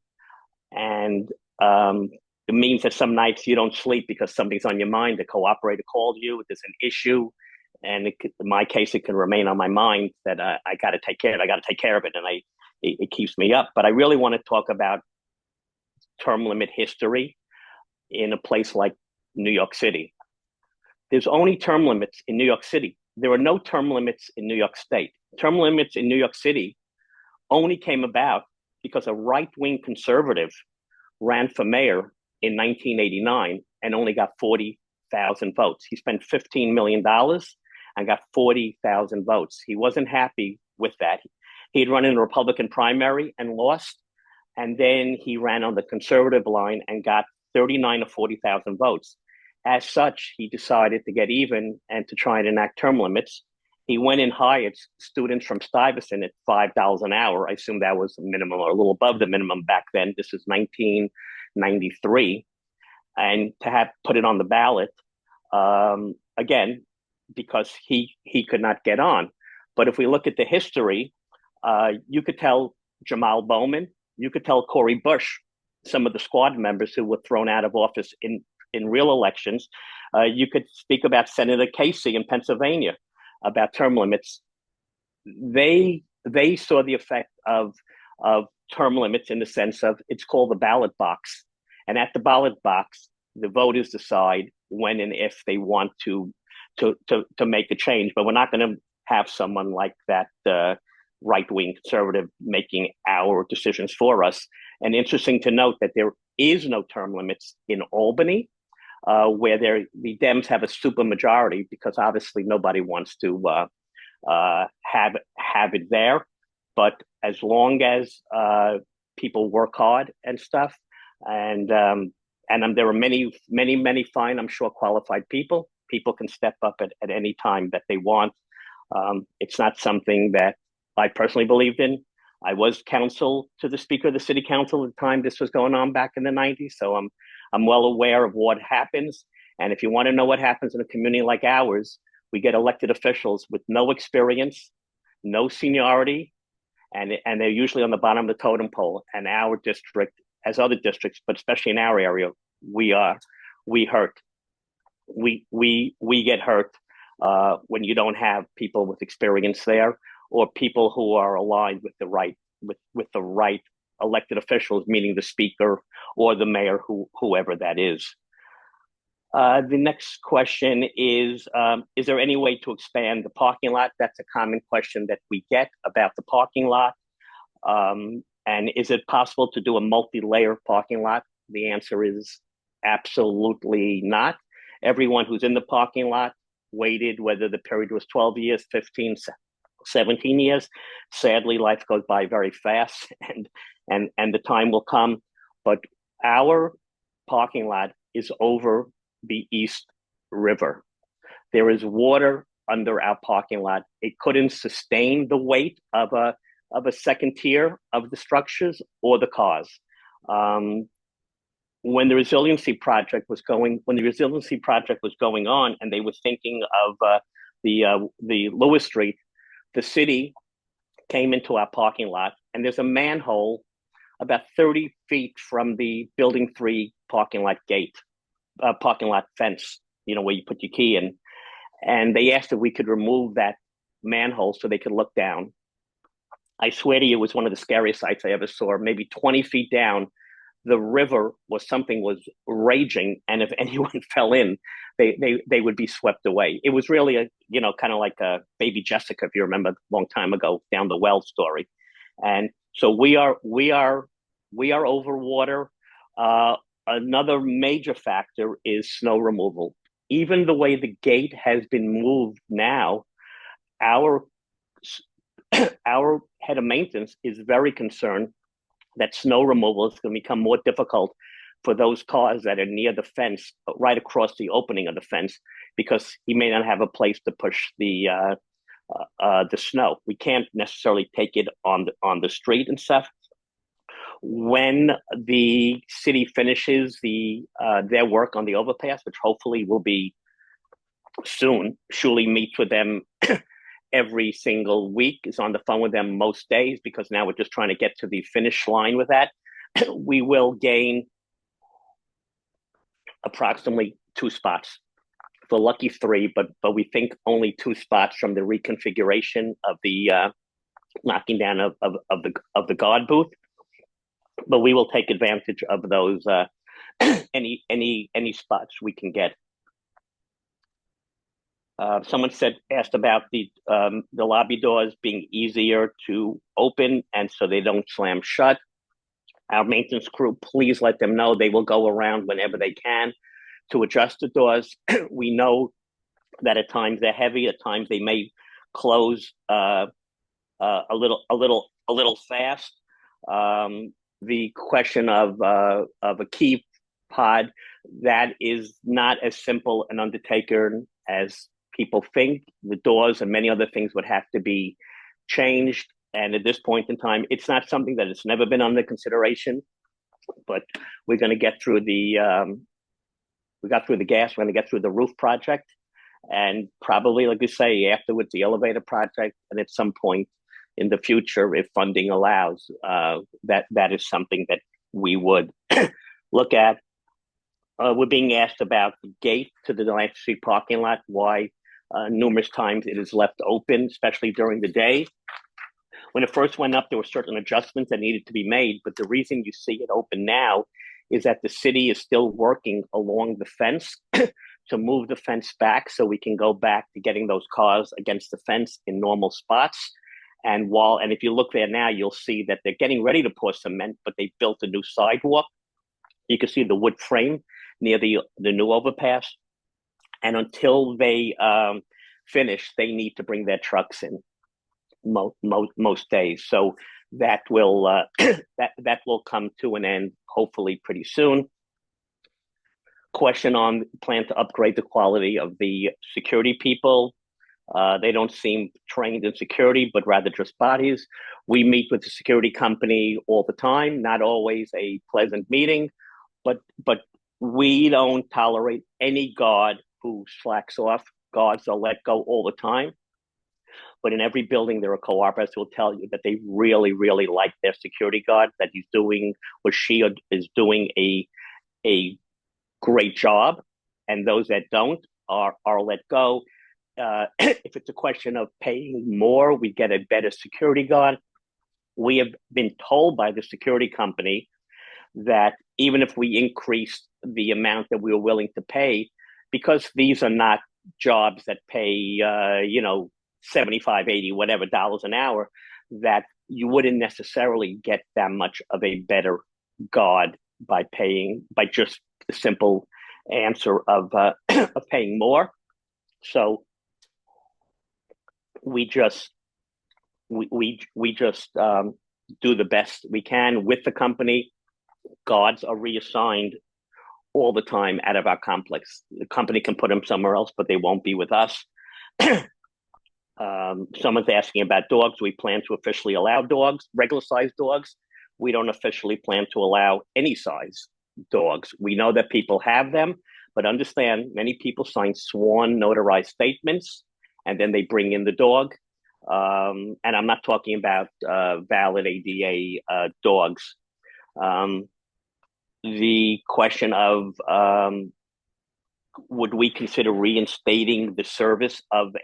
And it means that some nights you don't sleep because something's on your mind. The cooperator called you, there's an issue. And in my case, it can remain on my mind that I got to take care of it. I got to take care of it. And it keeps me up. But I really want to talk about term limit history in a place like New York City. There's only term limits in New York City. There are no term limits in New York State. Term limits in New York City only came about because a right-wing conservative ran for mayor in 1989 and only got 40,000 votes. He spent $15 million and got 40,000 votes. He wasn't happy with that. He'd run in a Republican primary and lost. And then he ran on the conservative line and got 39 or 40,000 votes. As such, he decided to get even and to try and enact term limits. He went and hired students from Stuyvesant at $5 an hour. I assume that was a minimum or a little above the minimum back then. This is 1993. And to have put it on the ballot, again, because he could not get on. But if we look at the history, you could tell Jamal Bowman, you could tell Cori Bush, some of the squad members who were thrown out of office in real elections. You could speak about Senator Casey in Pennsylvania about term limits. They saw the effect of term limits in the sense of it's called the ballot box. And at the ballot box, the voters decide when and if they want to make a change. But we're not going to have someone like that right-wing conservative making our decisions for us. And interesting to note that there is no term limits in Albany, where the Dems have a super majority because obviously nobody wants to have it there. But as long as people work hard and stuff, and there are many fine, I'm sure, qualified people. People can step up at any time that they want. It's not something that I personally believed in. I was counsel to the Speaker of the City Council at the time this was going on back in the 90s, so I'm well aware of what happens. And if you want to know what happens in a community like ours, we get elected officials with no experience, no seniority, and they're usually on the bottom of the totem pole. And our district, as other districts, but especially in our area, we hurt. We get hurt when you don't have people with experience there, or people who are aligned with the right elected officials, meaning the speaker or the mayor, whoever that is. The next question is there any way to expand the parking lot? That's a common question that we get about the parking lot. And is it possible to do a multi-layer parking lot? The answer is absolutely not. Everyone who's in the parking lot waited, whether the period was 12 years, 15, 17 years. Sadly, life goes by very fast, and the time will come. But our parking lot is over the East River. There is water under our parking lot. It couldn't sustain the weight of a second tier of the structures or the cars. When the resiliency project was going on, and they were thinking of the Lewis Street, the city came into our parking lot, and there's a manhole about 30 feet from the Building 3 parking lot gate, parking lot fence, where you put your key in. And they asked if we could remove that manhole so they could look down. I swear to you, it was one of the scariest sights I ever saw. Maybe 20 feet down, the river was raging, and if anyone fell in, they would be swept away. It was really kind of like a Baby Jessica, if you remember, a long time ago, down the well story. And so we are over water. Another major factor is snow removal. Even the way the gate has been moved now, our head of maintenance is very concerned that snow removal is going to become more difficult for those cars that are near the fence, right across the opening of the fence, because he may not have a place to push the snow. We can't necessarily take it on the street and stuff. When the city finishes their work on the overpass, which hopefully will be soon. Shuli meets with them every single week, is on the phone with them most days, because now we're just trying to get to the finish line with that. We will gain approximately 2 spots. For lucky 3, but we think only 2 spots from the reconfiguration of the knocking down of the guard booth. But we will take advantage of those any spots we can get. Someone asked about the lobby doors being easier to open, and so they don't slam shut. Our maintenance crew, please let them know they will go around whenever they can to adjust the doors. We know that at times they're heavy, at times they may close a little fast. The question of a key pod, that is not as simple an undertaking as people think. The doors and many other things would have to be changed. And at this point in time, it's not something that has never been under consideration, but we're going to get through we got through the gas, we're going to get through the roof project, and probably, like you say, afterwards, the elevator project, and at some point in the future, if funding allows, that is something that we would look at. We're being asked about the gate to the Atlantic Street parking lot, why numerous times it is left open, especially during the day. When it first went up, there were certain adjustments that needed to be made, but the reason you see it open now is that the city is still working along the fence to move the fence back so we can go back to getting those cars against the fence in normal spots. And if you look there now, you'll see that they're getting ready to pour cement, but they built a new sidewalk. You can see the wood frame near the new overpass. And until they finish, they need to bring their trucks in most days. So that will that will come to an end hopefully pretty soon. Question on plan to upgrade the quality of the security people. They don't seem trained in security, but rather just bodies. We meet with the security company all the time, not always a pleasant meeting, but we don't tolerate any guard who slacks off. Guards are let go all the time. But in every building, there are co-operators who will tell you that they really, really like their security guard, that he's doing or she is doing a great job. And those that don't are let go. If it's a question of paying more, we get a better security guard. We have been told by the security company that even if we increase the amount that we are willing to pay, because these are not jobs that pay, 75, 80, whatever dollars an hour, that you wouldn't necessarily get that much of a better guard by just the simple answer of paying more. So we just do the best we can with the company. Guards are reassigned all the time out of our complex. The company can put them somewhere else, but they won't be with us. Someone's asking about dogs. We plan to officially allow dogs, regular size dogs. We don't officially plan to allow any size dogs. We know that people have them, but understand many people sign sworn notarized statements and then they bring in the dog. And I'm not talking about valid ADA dogs. The question of would we consider reinstating the service of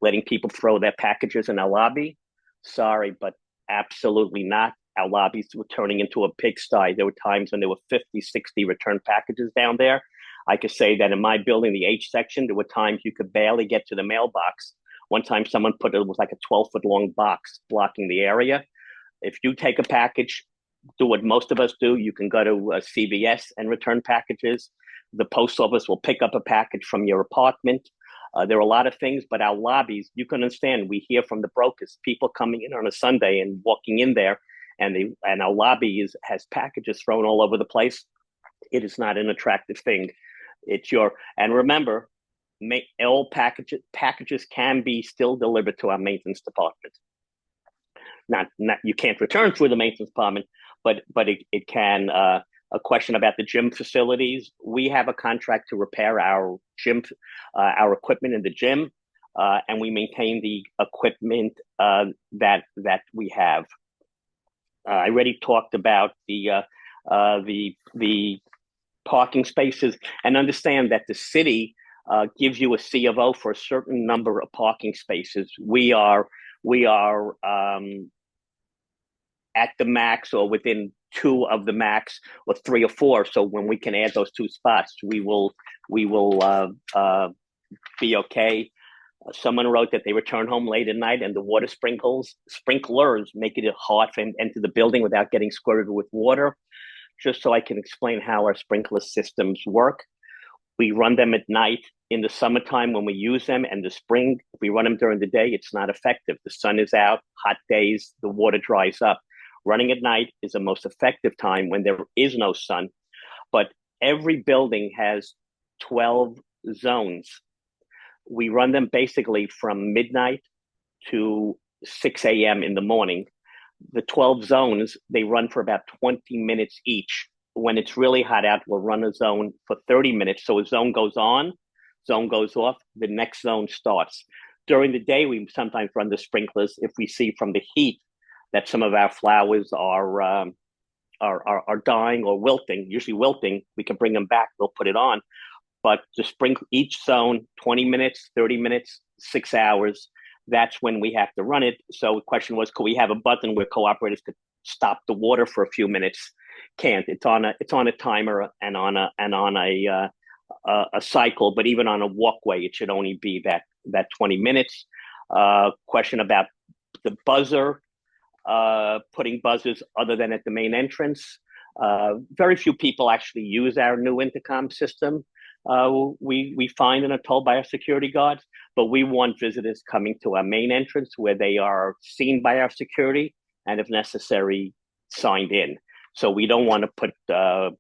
letting people throw their packages in our lobby? Sorry, but absolutely not. Our lobbies were turning into a pigsty. There were times when there were 50, 60 return packages down there. I could say that in my building, the H section, there were times you could barely get to the mailbox. One time someone it was like a 12-foot long box blocking the area. If you take a package, do what most of us do, you can go to CVS and return packages. The post office will pick up a package from your apartment. There are a lot of things, but our lobbies, you can understand, we hear from the brokers, people coming in on a Sunday and walking in there, and our lobby has packages thrown all over the place. It is not an attractive thing. And remember, all packages can be still delivered to our maintenance department. Not you can't return through the maintenance department, but it can A question about the gym facilities. We have a contract to repair our gym, our equipment in the gym, and we maintain the equipment that we have. I already talked about the parking spaces, and understand that the city gives you a C of O for a certain number of parking spaces. We are at the max or within two of the max, or three or four. So when we can add those two spots, we will be okay. Someone wrote that they return home late at night and the water sprinklers make it hard for them to enter the building without getting squirted with water. Just so I can explain how our sprinkler systems work. We run them at night in the summertime when we use them, and the spring, if we run them during the day, it's not effective. The sun is out, hot days, the water dries up. Running at night is the most effective time when there is no sun. But every building has 12 zones. We run them basically from midnight to 6 a.m. in the morning. The 12 zones, they run for about 20 minutes each. When it's really hot out, we'll run a zone for 30 minutes. So a zone goes on, zone goes off, the next zone starts. During the day, we sometimes run the sprinklers if we see from the heat that some of our flowers are dying or wilting. Usually wilting, we can bring them back, we'll put it on. But to sprinkle each zone, 20 minutes, 30 minutes, 6 hours, that's when we have to run it. So the question was, could we have a button where cooperators could stop the water for a few minutes? Can't. It's on a timer and on a cycle. But even on a walkway, it should only be that 20 minutes. Question about the buzzer, putting buzzers other than at the main entrance. Very few people actually use our new intercom system. We find and are told by our security guards, but we want visitors coming to our main entrance where they are seen by our security and, if necessary, signed in. So we don't want to put the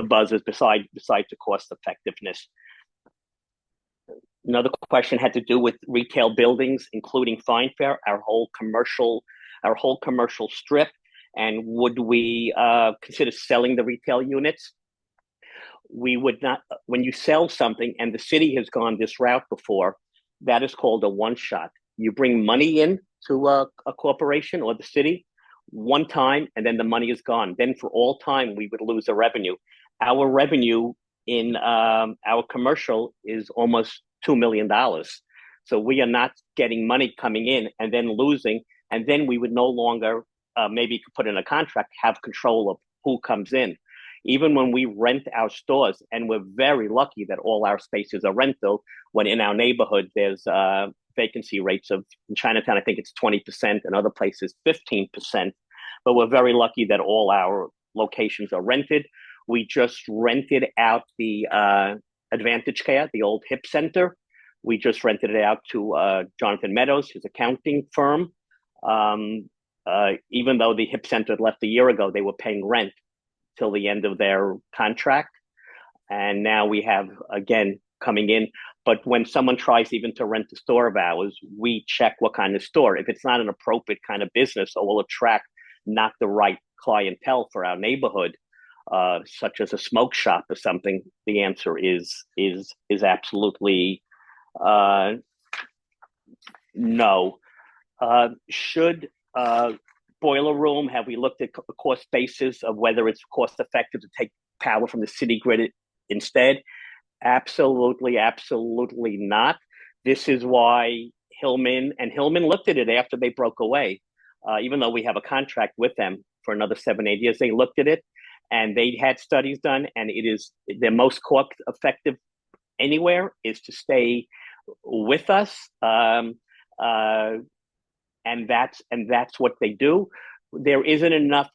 buzzers besides the cost effectiveness. Another question had to do with retail buildings, including Fine Fair, our whole commercial strip, and would we consider selling the retail units? We would not. When you sell something, and the city has gone this route before, that is called a one-shot. You bring money in to a corporation or the city one time, and then the money is gone. Then for all time, we would lose the revenue. Our revenue in our commercial is almost $2 million. So we are not getting money coming in and then losing, and then we would no longer, maybe put in a contract, have control of who comes in. Even when we rent our stores, and we're very lucky that all our spaces are rental, when in our neighborhood there's vacancy rates of, in Chinatown, I think it's 20%, and other places 15%. But we're very lucky that all our locations are rented. We just rented out the Advantage Care, the old hip center. We just rented it out to Jonathan Meadows, his accounting firm. Even though the hip center had left a year ago, they were paying rent till the end of their contract. And now we have, again, coming in. But when someone tries even to rent a store of ours, we check what kind of store. If it's not an appropriate kind of business, or will attract not the right clientele for our neighborhood, such as a smoke shop or something, the answer is absolutely no. Should boiler room, have we looked at the cost basis of whether it's cost effective to take power from the city grid instead? Absolutely not. This is why Hillman looked at it after they broke away. Even though we have a contract with them for another 7-8 years, they looked at it and they had studies done, and it is the most cost effective anywhere is to stay with us. And that's what they do. There isn't enough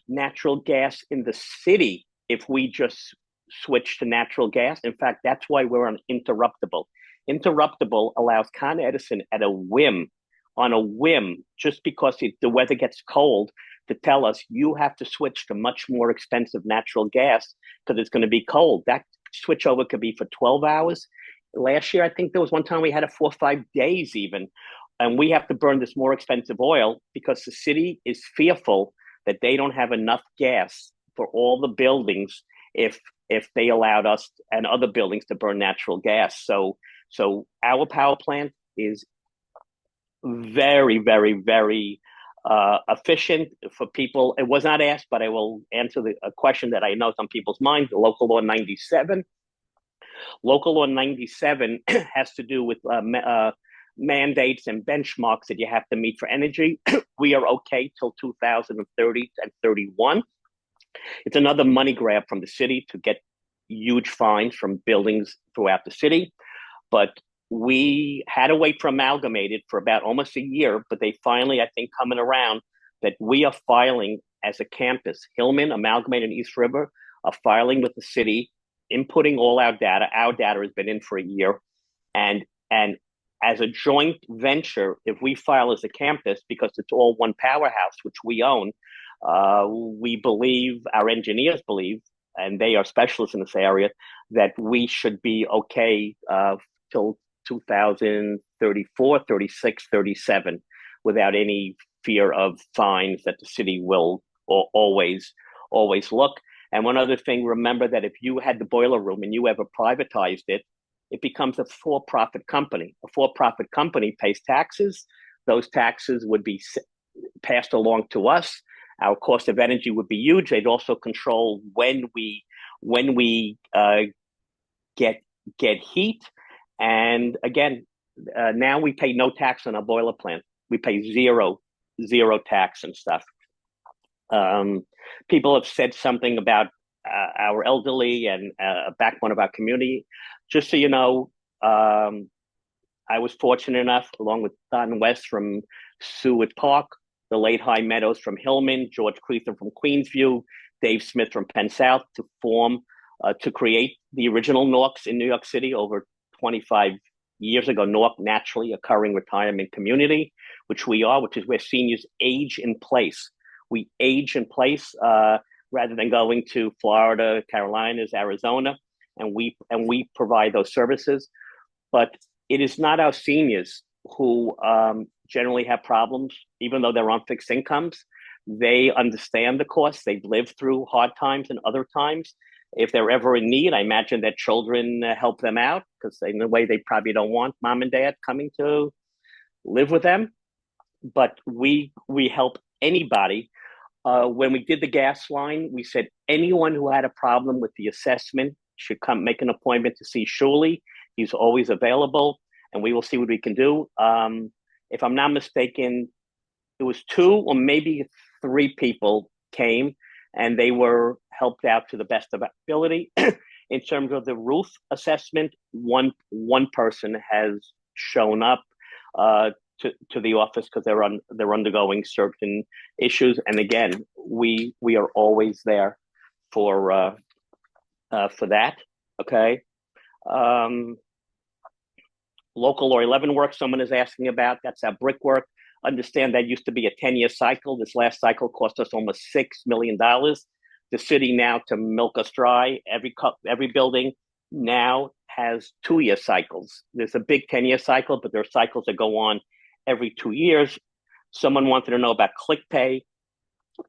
natural gas in the city if we just switch to natural gas. In fact, that's why we're on interruptible. Interruptible allows Con Edison at a whim, just because the weather gets cold, to tell us you have to switch to much more expensive natural gas because it's going to be cold. That switchover could be for 12 hours. Last year, I think there was one time we had it 4 or 5 days even. And we have to burn this more expensive oil because the city is fearful that they don't have enough gas for all the buildings if they allowed us and other buildings to burn natural gas. So our power plant is very, very, very efficient for people. It was not asked, but I will answer a question that I know on people's minds. The Local Law 97. Local Law 97 has to do with mandates and benchmarks that you have to meet for energy. We are okay till 2030 and 31. It's another money grab from the city to get huge fines from buildings throughout the city. But we had to wait for Amalgamated for about almost a year, but they finally, I think, coming around that we are filing as a campus. Hillman, Amalgamated, and East River are filing with the city, inputting all our data. Our data has been in for a year. And as a joint venture, if we file as a campus, because it's all one powerhouse, which we own, we believe, our engineers believe, and they are specialists in this area, that we should be okay till 2034, 36, 37, without any fear of fines that the city will always look. And one other thing, remember that if you had the boiler room and you ever privatized it, it becomes a for-profit company. A for-profit company pays taxes. Those taxes would be passed along to us. Our cost of energy would be huge. They'd also control when we get heat. And again, now we pay no tax on our boiler plant. We pay zero tax and stuff. People have said something about our elderly and a backbone of our community. Just so you know, I was fortunate enough, along with Don West from Seward Park, the late High Meadows from Hillman, George Creason from Queensview, Dave Smith from Penn South, to create the original Norks in New York City over 25 years ago. Nork, naturally occurring retirement community, which we are, which is where seniors age in place. We age in place rather than going to Florida, Carolinas, Arizona, and we provide those services. But it is not our seniors who generally have problems, even though they're on fixed incomes. They understand the costs. They've lived through hard times and other times. If they're ever in need, I imagine that children help them out, because in a way they probably don't want mom and dad coming to live with them. But we help anybody. When we did the gas line, we said anyone who had a problem with the assessment should come make an appointment to see Shuley. He's always available, and we will see what we can do. If I'm not mistaken, it was 2 or maybe 3 people came, and they were helped out to the best of ability. In terms of the roof assessment, one person has shown up to the office because they're undergoing certain issues. And again, we are always there for that. Okay. Local Law 11 work, someone is asking about. That's our brickwork. Understand that used to be a 10-year cycle. This last cycle cost us almost $6 million. The city now, to milk us dry, every building now has 2-year cycles. There's a big 10-year cycle, but there are cycles that go on every 2 years. Someone wanted to know about ClickPay.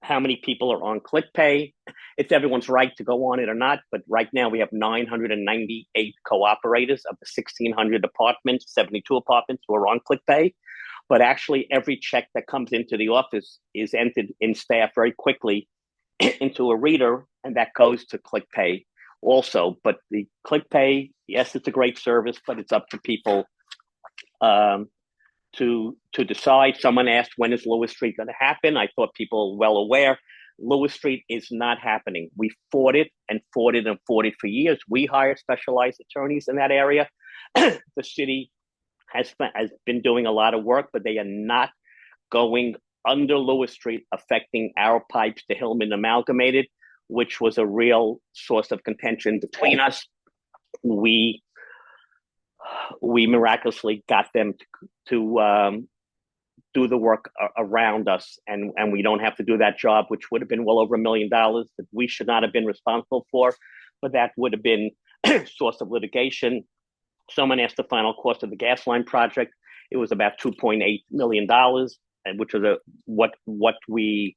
How many people are on ClickPay? It's everyone's right to go on it or not, but right now we have 998 cooperators of the 1,600 apartments, 72 apartments who are on ClickPay. But actually, every check that comes into the office is entered in staff very quickly into a reader, and that goes to ClickPay also. But the ClickPay, yes, it's a great service, but it's up to people to decide. Someone asked, when is Lewis Street going to happen? I thought people were well aware. Lewis Street is not happening. We fought it for years. We hired specialized attorneys in that area. The city has been doing a lot of work, but they are not going under Lewis Street, affecting our pipes to Hillman Amalgamated, which was a real source of contention between us. We miraculously got them to do the work around us, and we don't have to do that job, which would have been well over $1 million that we should not have been responsible for, but that would have been source of litigation. Someone asked the final cost of the gas line project. It was about $2.8 million, and which is what we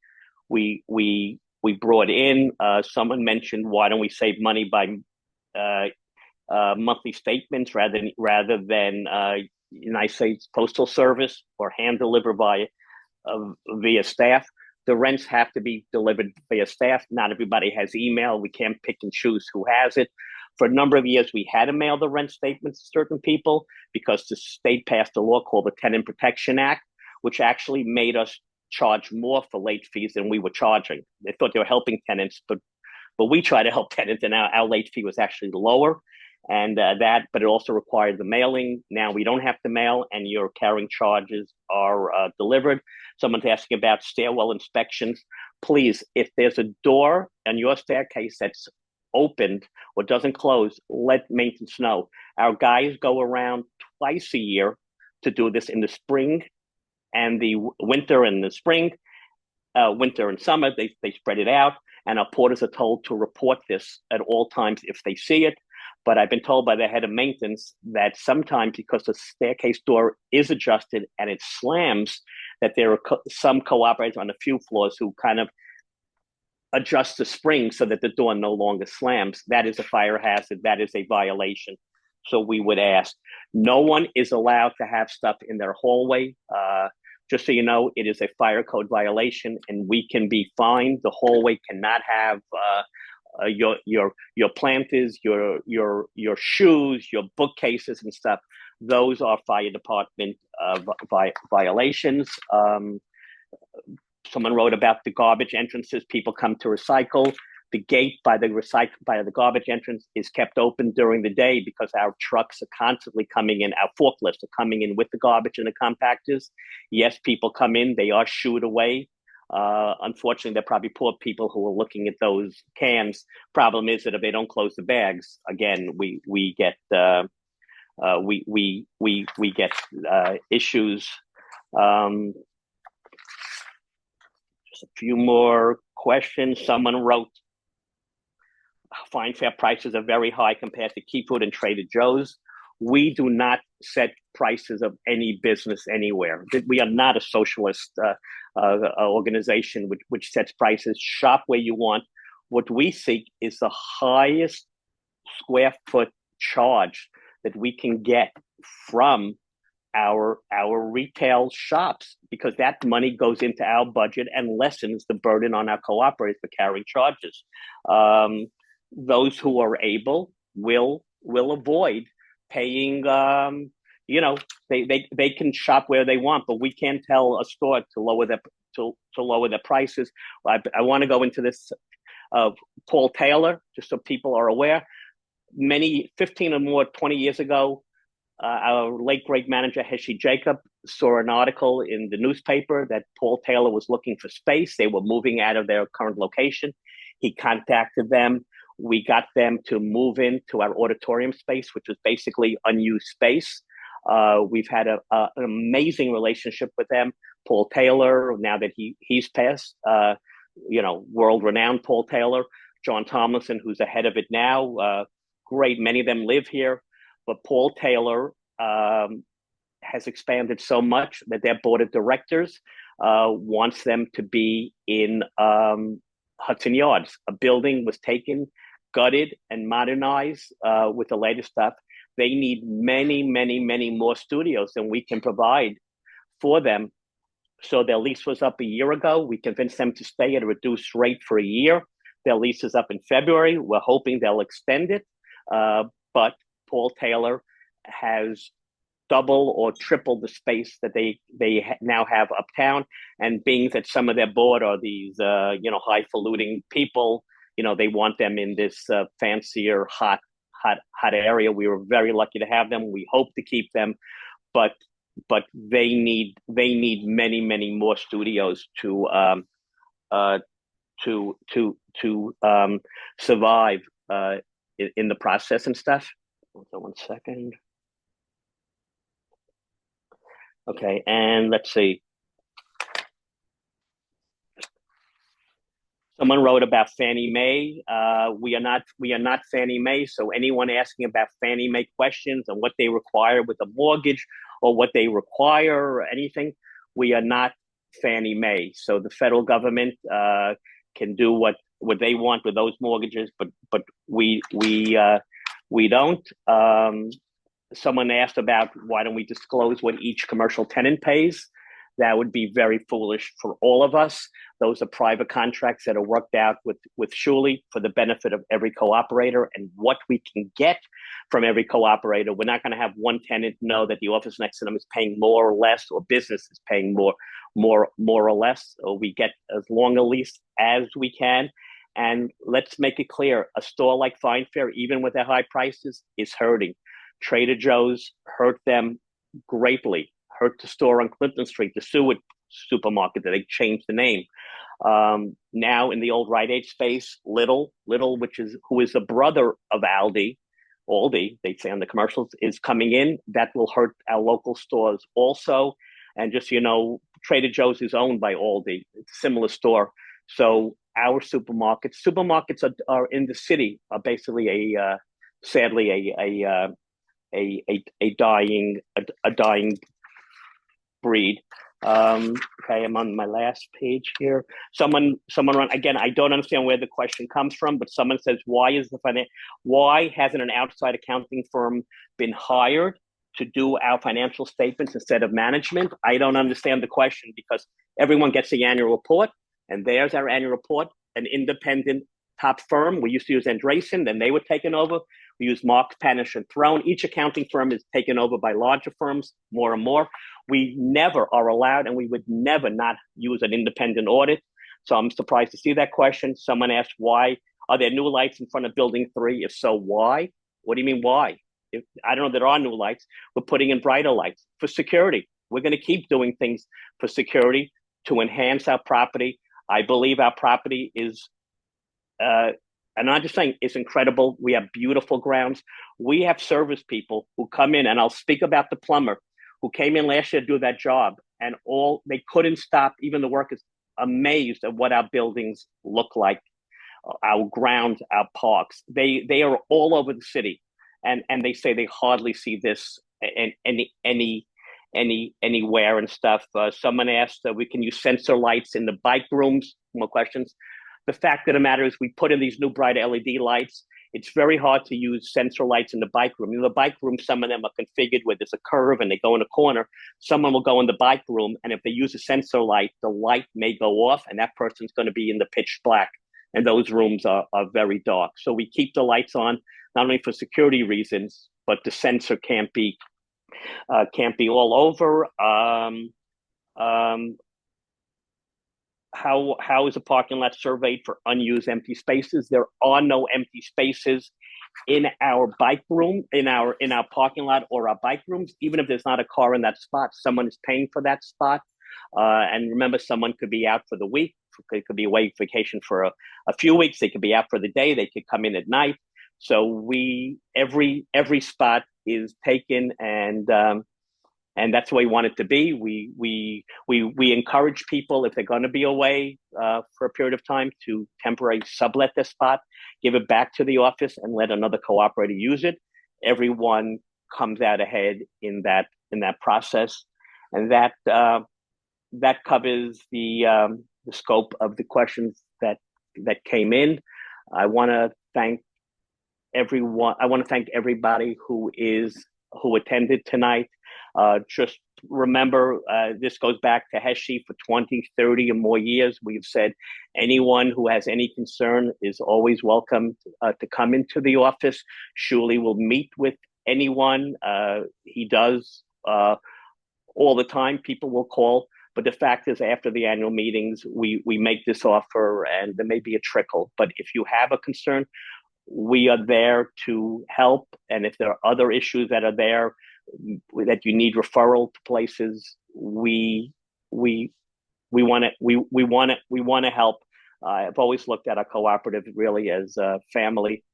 we brought in. Someone mentioned, why don't we save money by monthly statements rather than United States Postal Service or hand deliver via staff. The rents have to be delivered via staff. Not everybody has email. We can't pick and choose who has it. For a number of years, we had to mail the rent statements to certain people because the state passed a law called the Tenant Protection Act, which actually made us charge more for late fees than we were charging. They thought they were helping tenants, but we try to help tenants, and our late fee was actually lower. And but it also required the mailing. Now we don't have to mail, and your carrying charges are delivered. Someone's asking about stairwell inspections. Please, if there's a door on your staircase that's opened or doesn't close, let maintenance know. Our guys go around twice a year to do this in the spring and the winter and the spring. Winter and summer, they spread it out, and our porters are told to report this at all times if they see it. But I've been told by the head of maintenance that sometimes, because the staircase door is adjusted and it slams, that there are some cooperators on a few floors who kind of adjust the spring so that the door no longer slams. That is a fire hazard. That is a violation. So we would ask. No one is allowed to have stuff in their hallway. Just so you know, it is a fire code violation, and we can be fined. The hallway cannot have your planters, your shoes, your bookcases and stuff. Those are fire department violations. Someone wrote about the garbage entrances. People come to recycle. The gate by the garbage entrance is kept open during the day because our trucks are constantly coming in. Our forklifts are coming in with the garbage and the compactors. Yes, people come in. They are shooed away. Unfortunately, they're probably poor people who are looking at those cans. Problem is that if they don't close the bags, again, we get issues. Just a few more questions. Someone wrote, fine fare prices are very high compared to Key Food and Trader Joe's. We do not set prices of any business anywhere. We are not a socialist organization which sets prices. Shop where you want. What we seek is the highest square foot charge that we can get from our retail shops, because that money goes into our budget and lessens the burden on our cooperators for carrying charges. Those who are able will avoid paying. They can shop where they want, but we can't tell a store to lower their prices. I want to go into this. Paul Taylor, just so people are aware, 15 or more, 20 years ago, our late great manager Heshi Jacob saw an article in the newspaper that Paul Taylor was looking for space. They were moving out of their current location. He contacted them. We got them to move into our auditorium space, which was basically unused space. We've had an amazing relationship with them. Paul Taylor, now that he's passed, world-renowned Paul Taylor, John Tomlinson, who's ahead of it now, great. Many of them live here, but Paul Taylor has expanded so much that their board of directors wants them to be in Hudson Yards. A building was taken, gutted, and modernized with the latest stuff. They need many, many, many more studios than we can provide for them. So their lease was up a year ago. We convinced them to stay at a reduced rate for a year. Their lease is up in February. We're hoping they'll extend it. But Paul Taylor has double or triple the space that they now have uptown. And being that some of their board are these highfalutin people, they want them in this fancier, hot area. We were very lucky to have them. We hope to keep them, but they need many, many more studios to survive in the process and stuff. So 1 second. Okay, and let's see. Someone wrote about Fannie Mae. We are not Fannie Mae. So anyone asking about Fannie Mae questions and what they require with a mortgage or what they require or anything, we are not Fannie Mae. So the federal government can do what they want with those mortgages, but we don't. Someone asked about why don't we disclose what each commercial tenant pays. That would be very foolish for all of us. Those are private contracts that are worked out with Shuli for the benefit of every co-operator and what we can get from every co-operator. We're not going to have one tenant know that the office next to them is paying more or less, or business is paying more or less. Or we get as long a lease as we can. And let's make it clear, a store like Fine Fair, even with their high prices, is hurting. Trader Joe's hurt them greatly. Hurt the store on Clinton Street, the Seward supermarket that they changed the name. Now in the old Rite Aid space, Little, who is the brother of Aldi, they say on the commercials, is coming in. That will hurt our local stores also. And just, Trader Joe's is owned by Aldi. It's a similar store. So our supermarkets are in the city are basically sadly a dying breed. Okay, I'm on my last page here. Someone again, I don't understand where the question comes from, but someone says, why hasn't an outside accounting firm been hired to do our financial statements instead of management? I don't understand the question, because everyone gets the annual report, and there's our annual report, an independent top firm. We used to use Andreessen, then they were taken over. We use Marks, Panish, and Throne. Each accounting firm is taken over by larger firms more and more. We never are allowed, and we would never not use an independent audit. So I'm surprised to see that question. Someone asked, why are there new lights in front of building 3? If so, why? What do you mean, why? I don't know, there are new lights. We're putting in brighter lights for security. We're going to keep doing things for security to enhance our property. I believe our property is, and I'm just saying, it's incredible. We have beautiful grounds. We have service people who come in, and I'll speak about the plumber who came in last year to do that job, and they couldn't stop, even the workers, amazed at what our buildings look like, our grounds, our parks. They are all over the city, and they say they hardly see this anywhere and stuff. Someone asked, we can use sensor lights in the bike rooms. More questions. The fact of the matter is, we put in these new bright LED lights. It's very hard to use sensor lights in the bike room. In the bike room, some of them are configured where there's a curve and they go in a corner. Someone will go in the bike room, and if they use a sensor light, the light may go off, and that person's going to be in the pitch black. And those rooms are very dark. So we keep the lights on, not only for security reasons, but the sensor can't be all over. How is a parking lot surveyed for unused empty spaces? There are no empty spaces in our bike room, in our parking lot or our bike rooms. Even if there's not a car in that spot, someone is paying for that spot. And remember, someone could be out for the week. They could be away vacation for a few weeks. They could be out for the day. They could come in at night. So every spot is taken, and that's the way we want it to be. We encourage people, if they're going to be away for a period of time, to temporarily sublet their spot, give it back to the office, and let another cooperator use it. Everyone comes out ahead in that process, and that covers the scope of the questions that came in. I want to thank everyone. I want to thank everybody who attended tonight. Just remember, this goes back to HESI for 20, 30 or more years. We've said anyone who has any concern is always welcome to come into the office. Shuli will meet with anyone. He does all the time. People will call. But the fact is, after the annual meetings, we make this offer, and there may be a trickle. But if you have a concern, we are there to help. And if there are other issues that are there that you need referral to places, we want to help. I've always looked at our cooperative really as a family.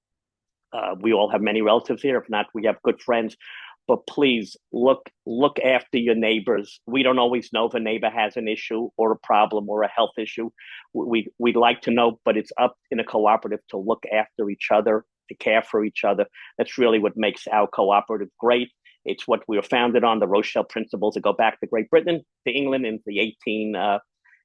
We all have many relatives here. If not, we have good friends. But please look after your neighbors. We don't always know if a neighbor has an issue or a problem or a health issue. We'd like to know, but it's up in a cooperative to look after each other, to care for each other. That's really what makes our cooperative great. It's what we were founded on, the Rochelle principles that go back to Great Britain, to England in the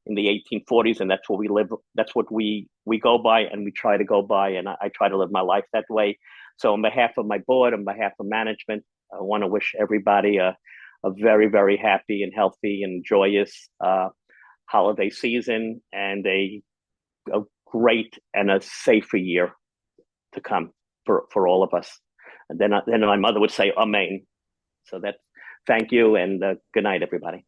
in the 1840s, and that's what we live. That's what we go by, and we try to go by, and I try to live my life that way. So, on behalf of my board, on behalf of management, I want to wish everybody a very, very happy and healthy and joyous holiday season, and a great and a safer year to come for all of us. And then my mother would say, Amen. So thank you, and good night, everybody.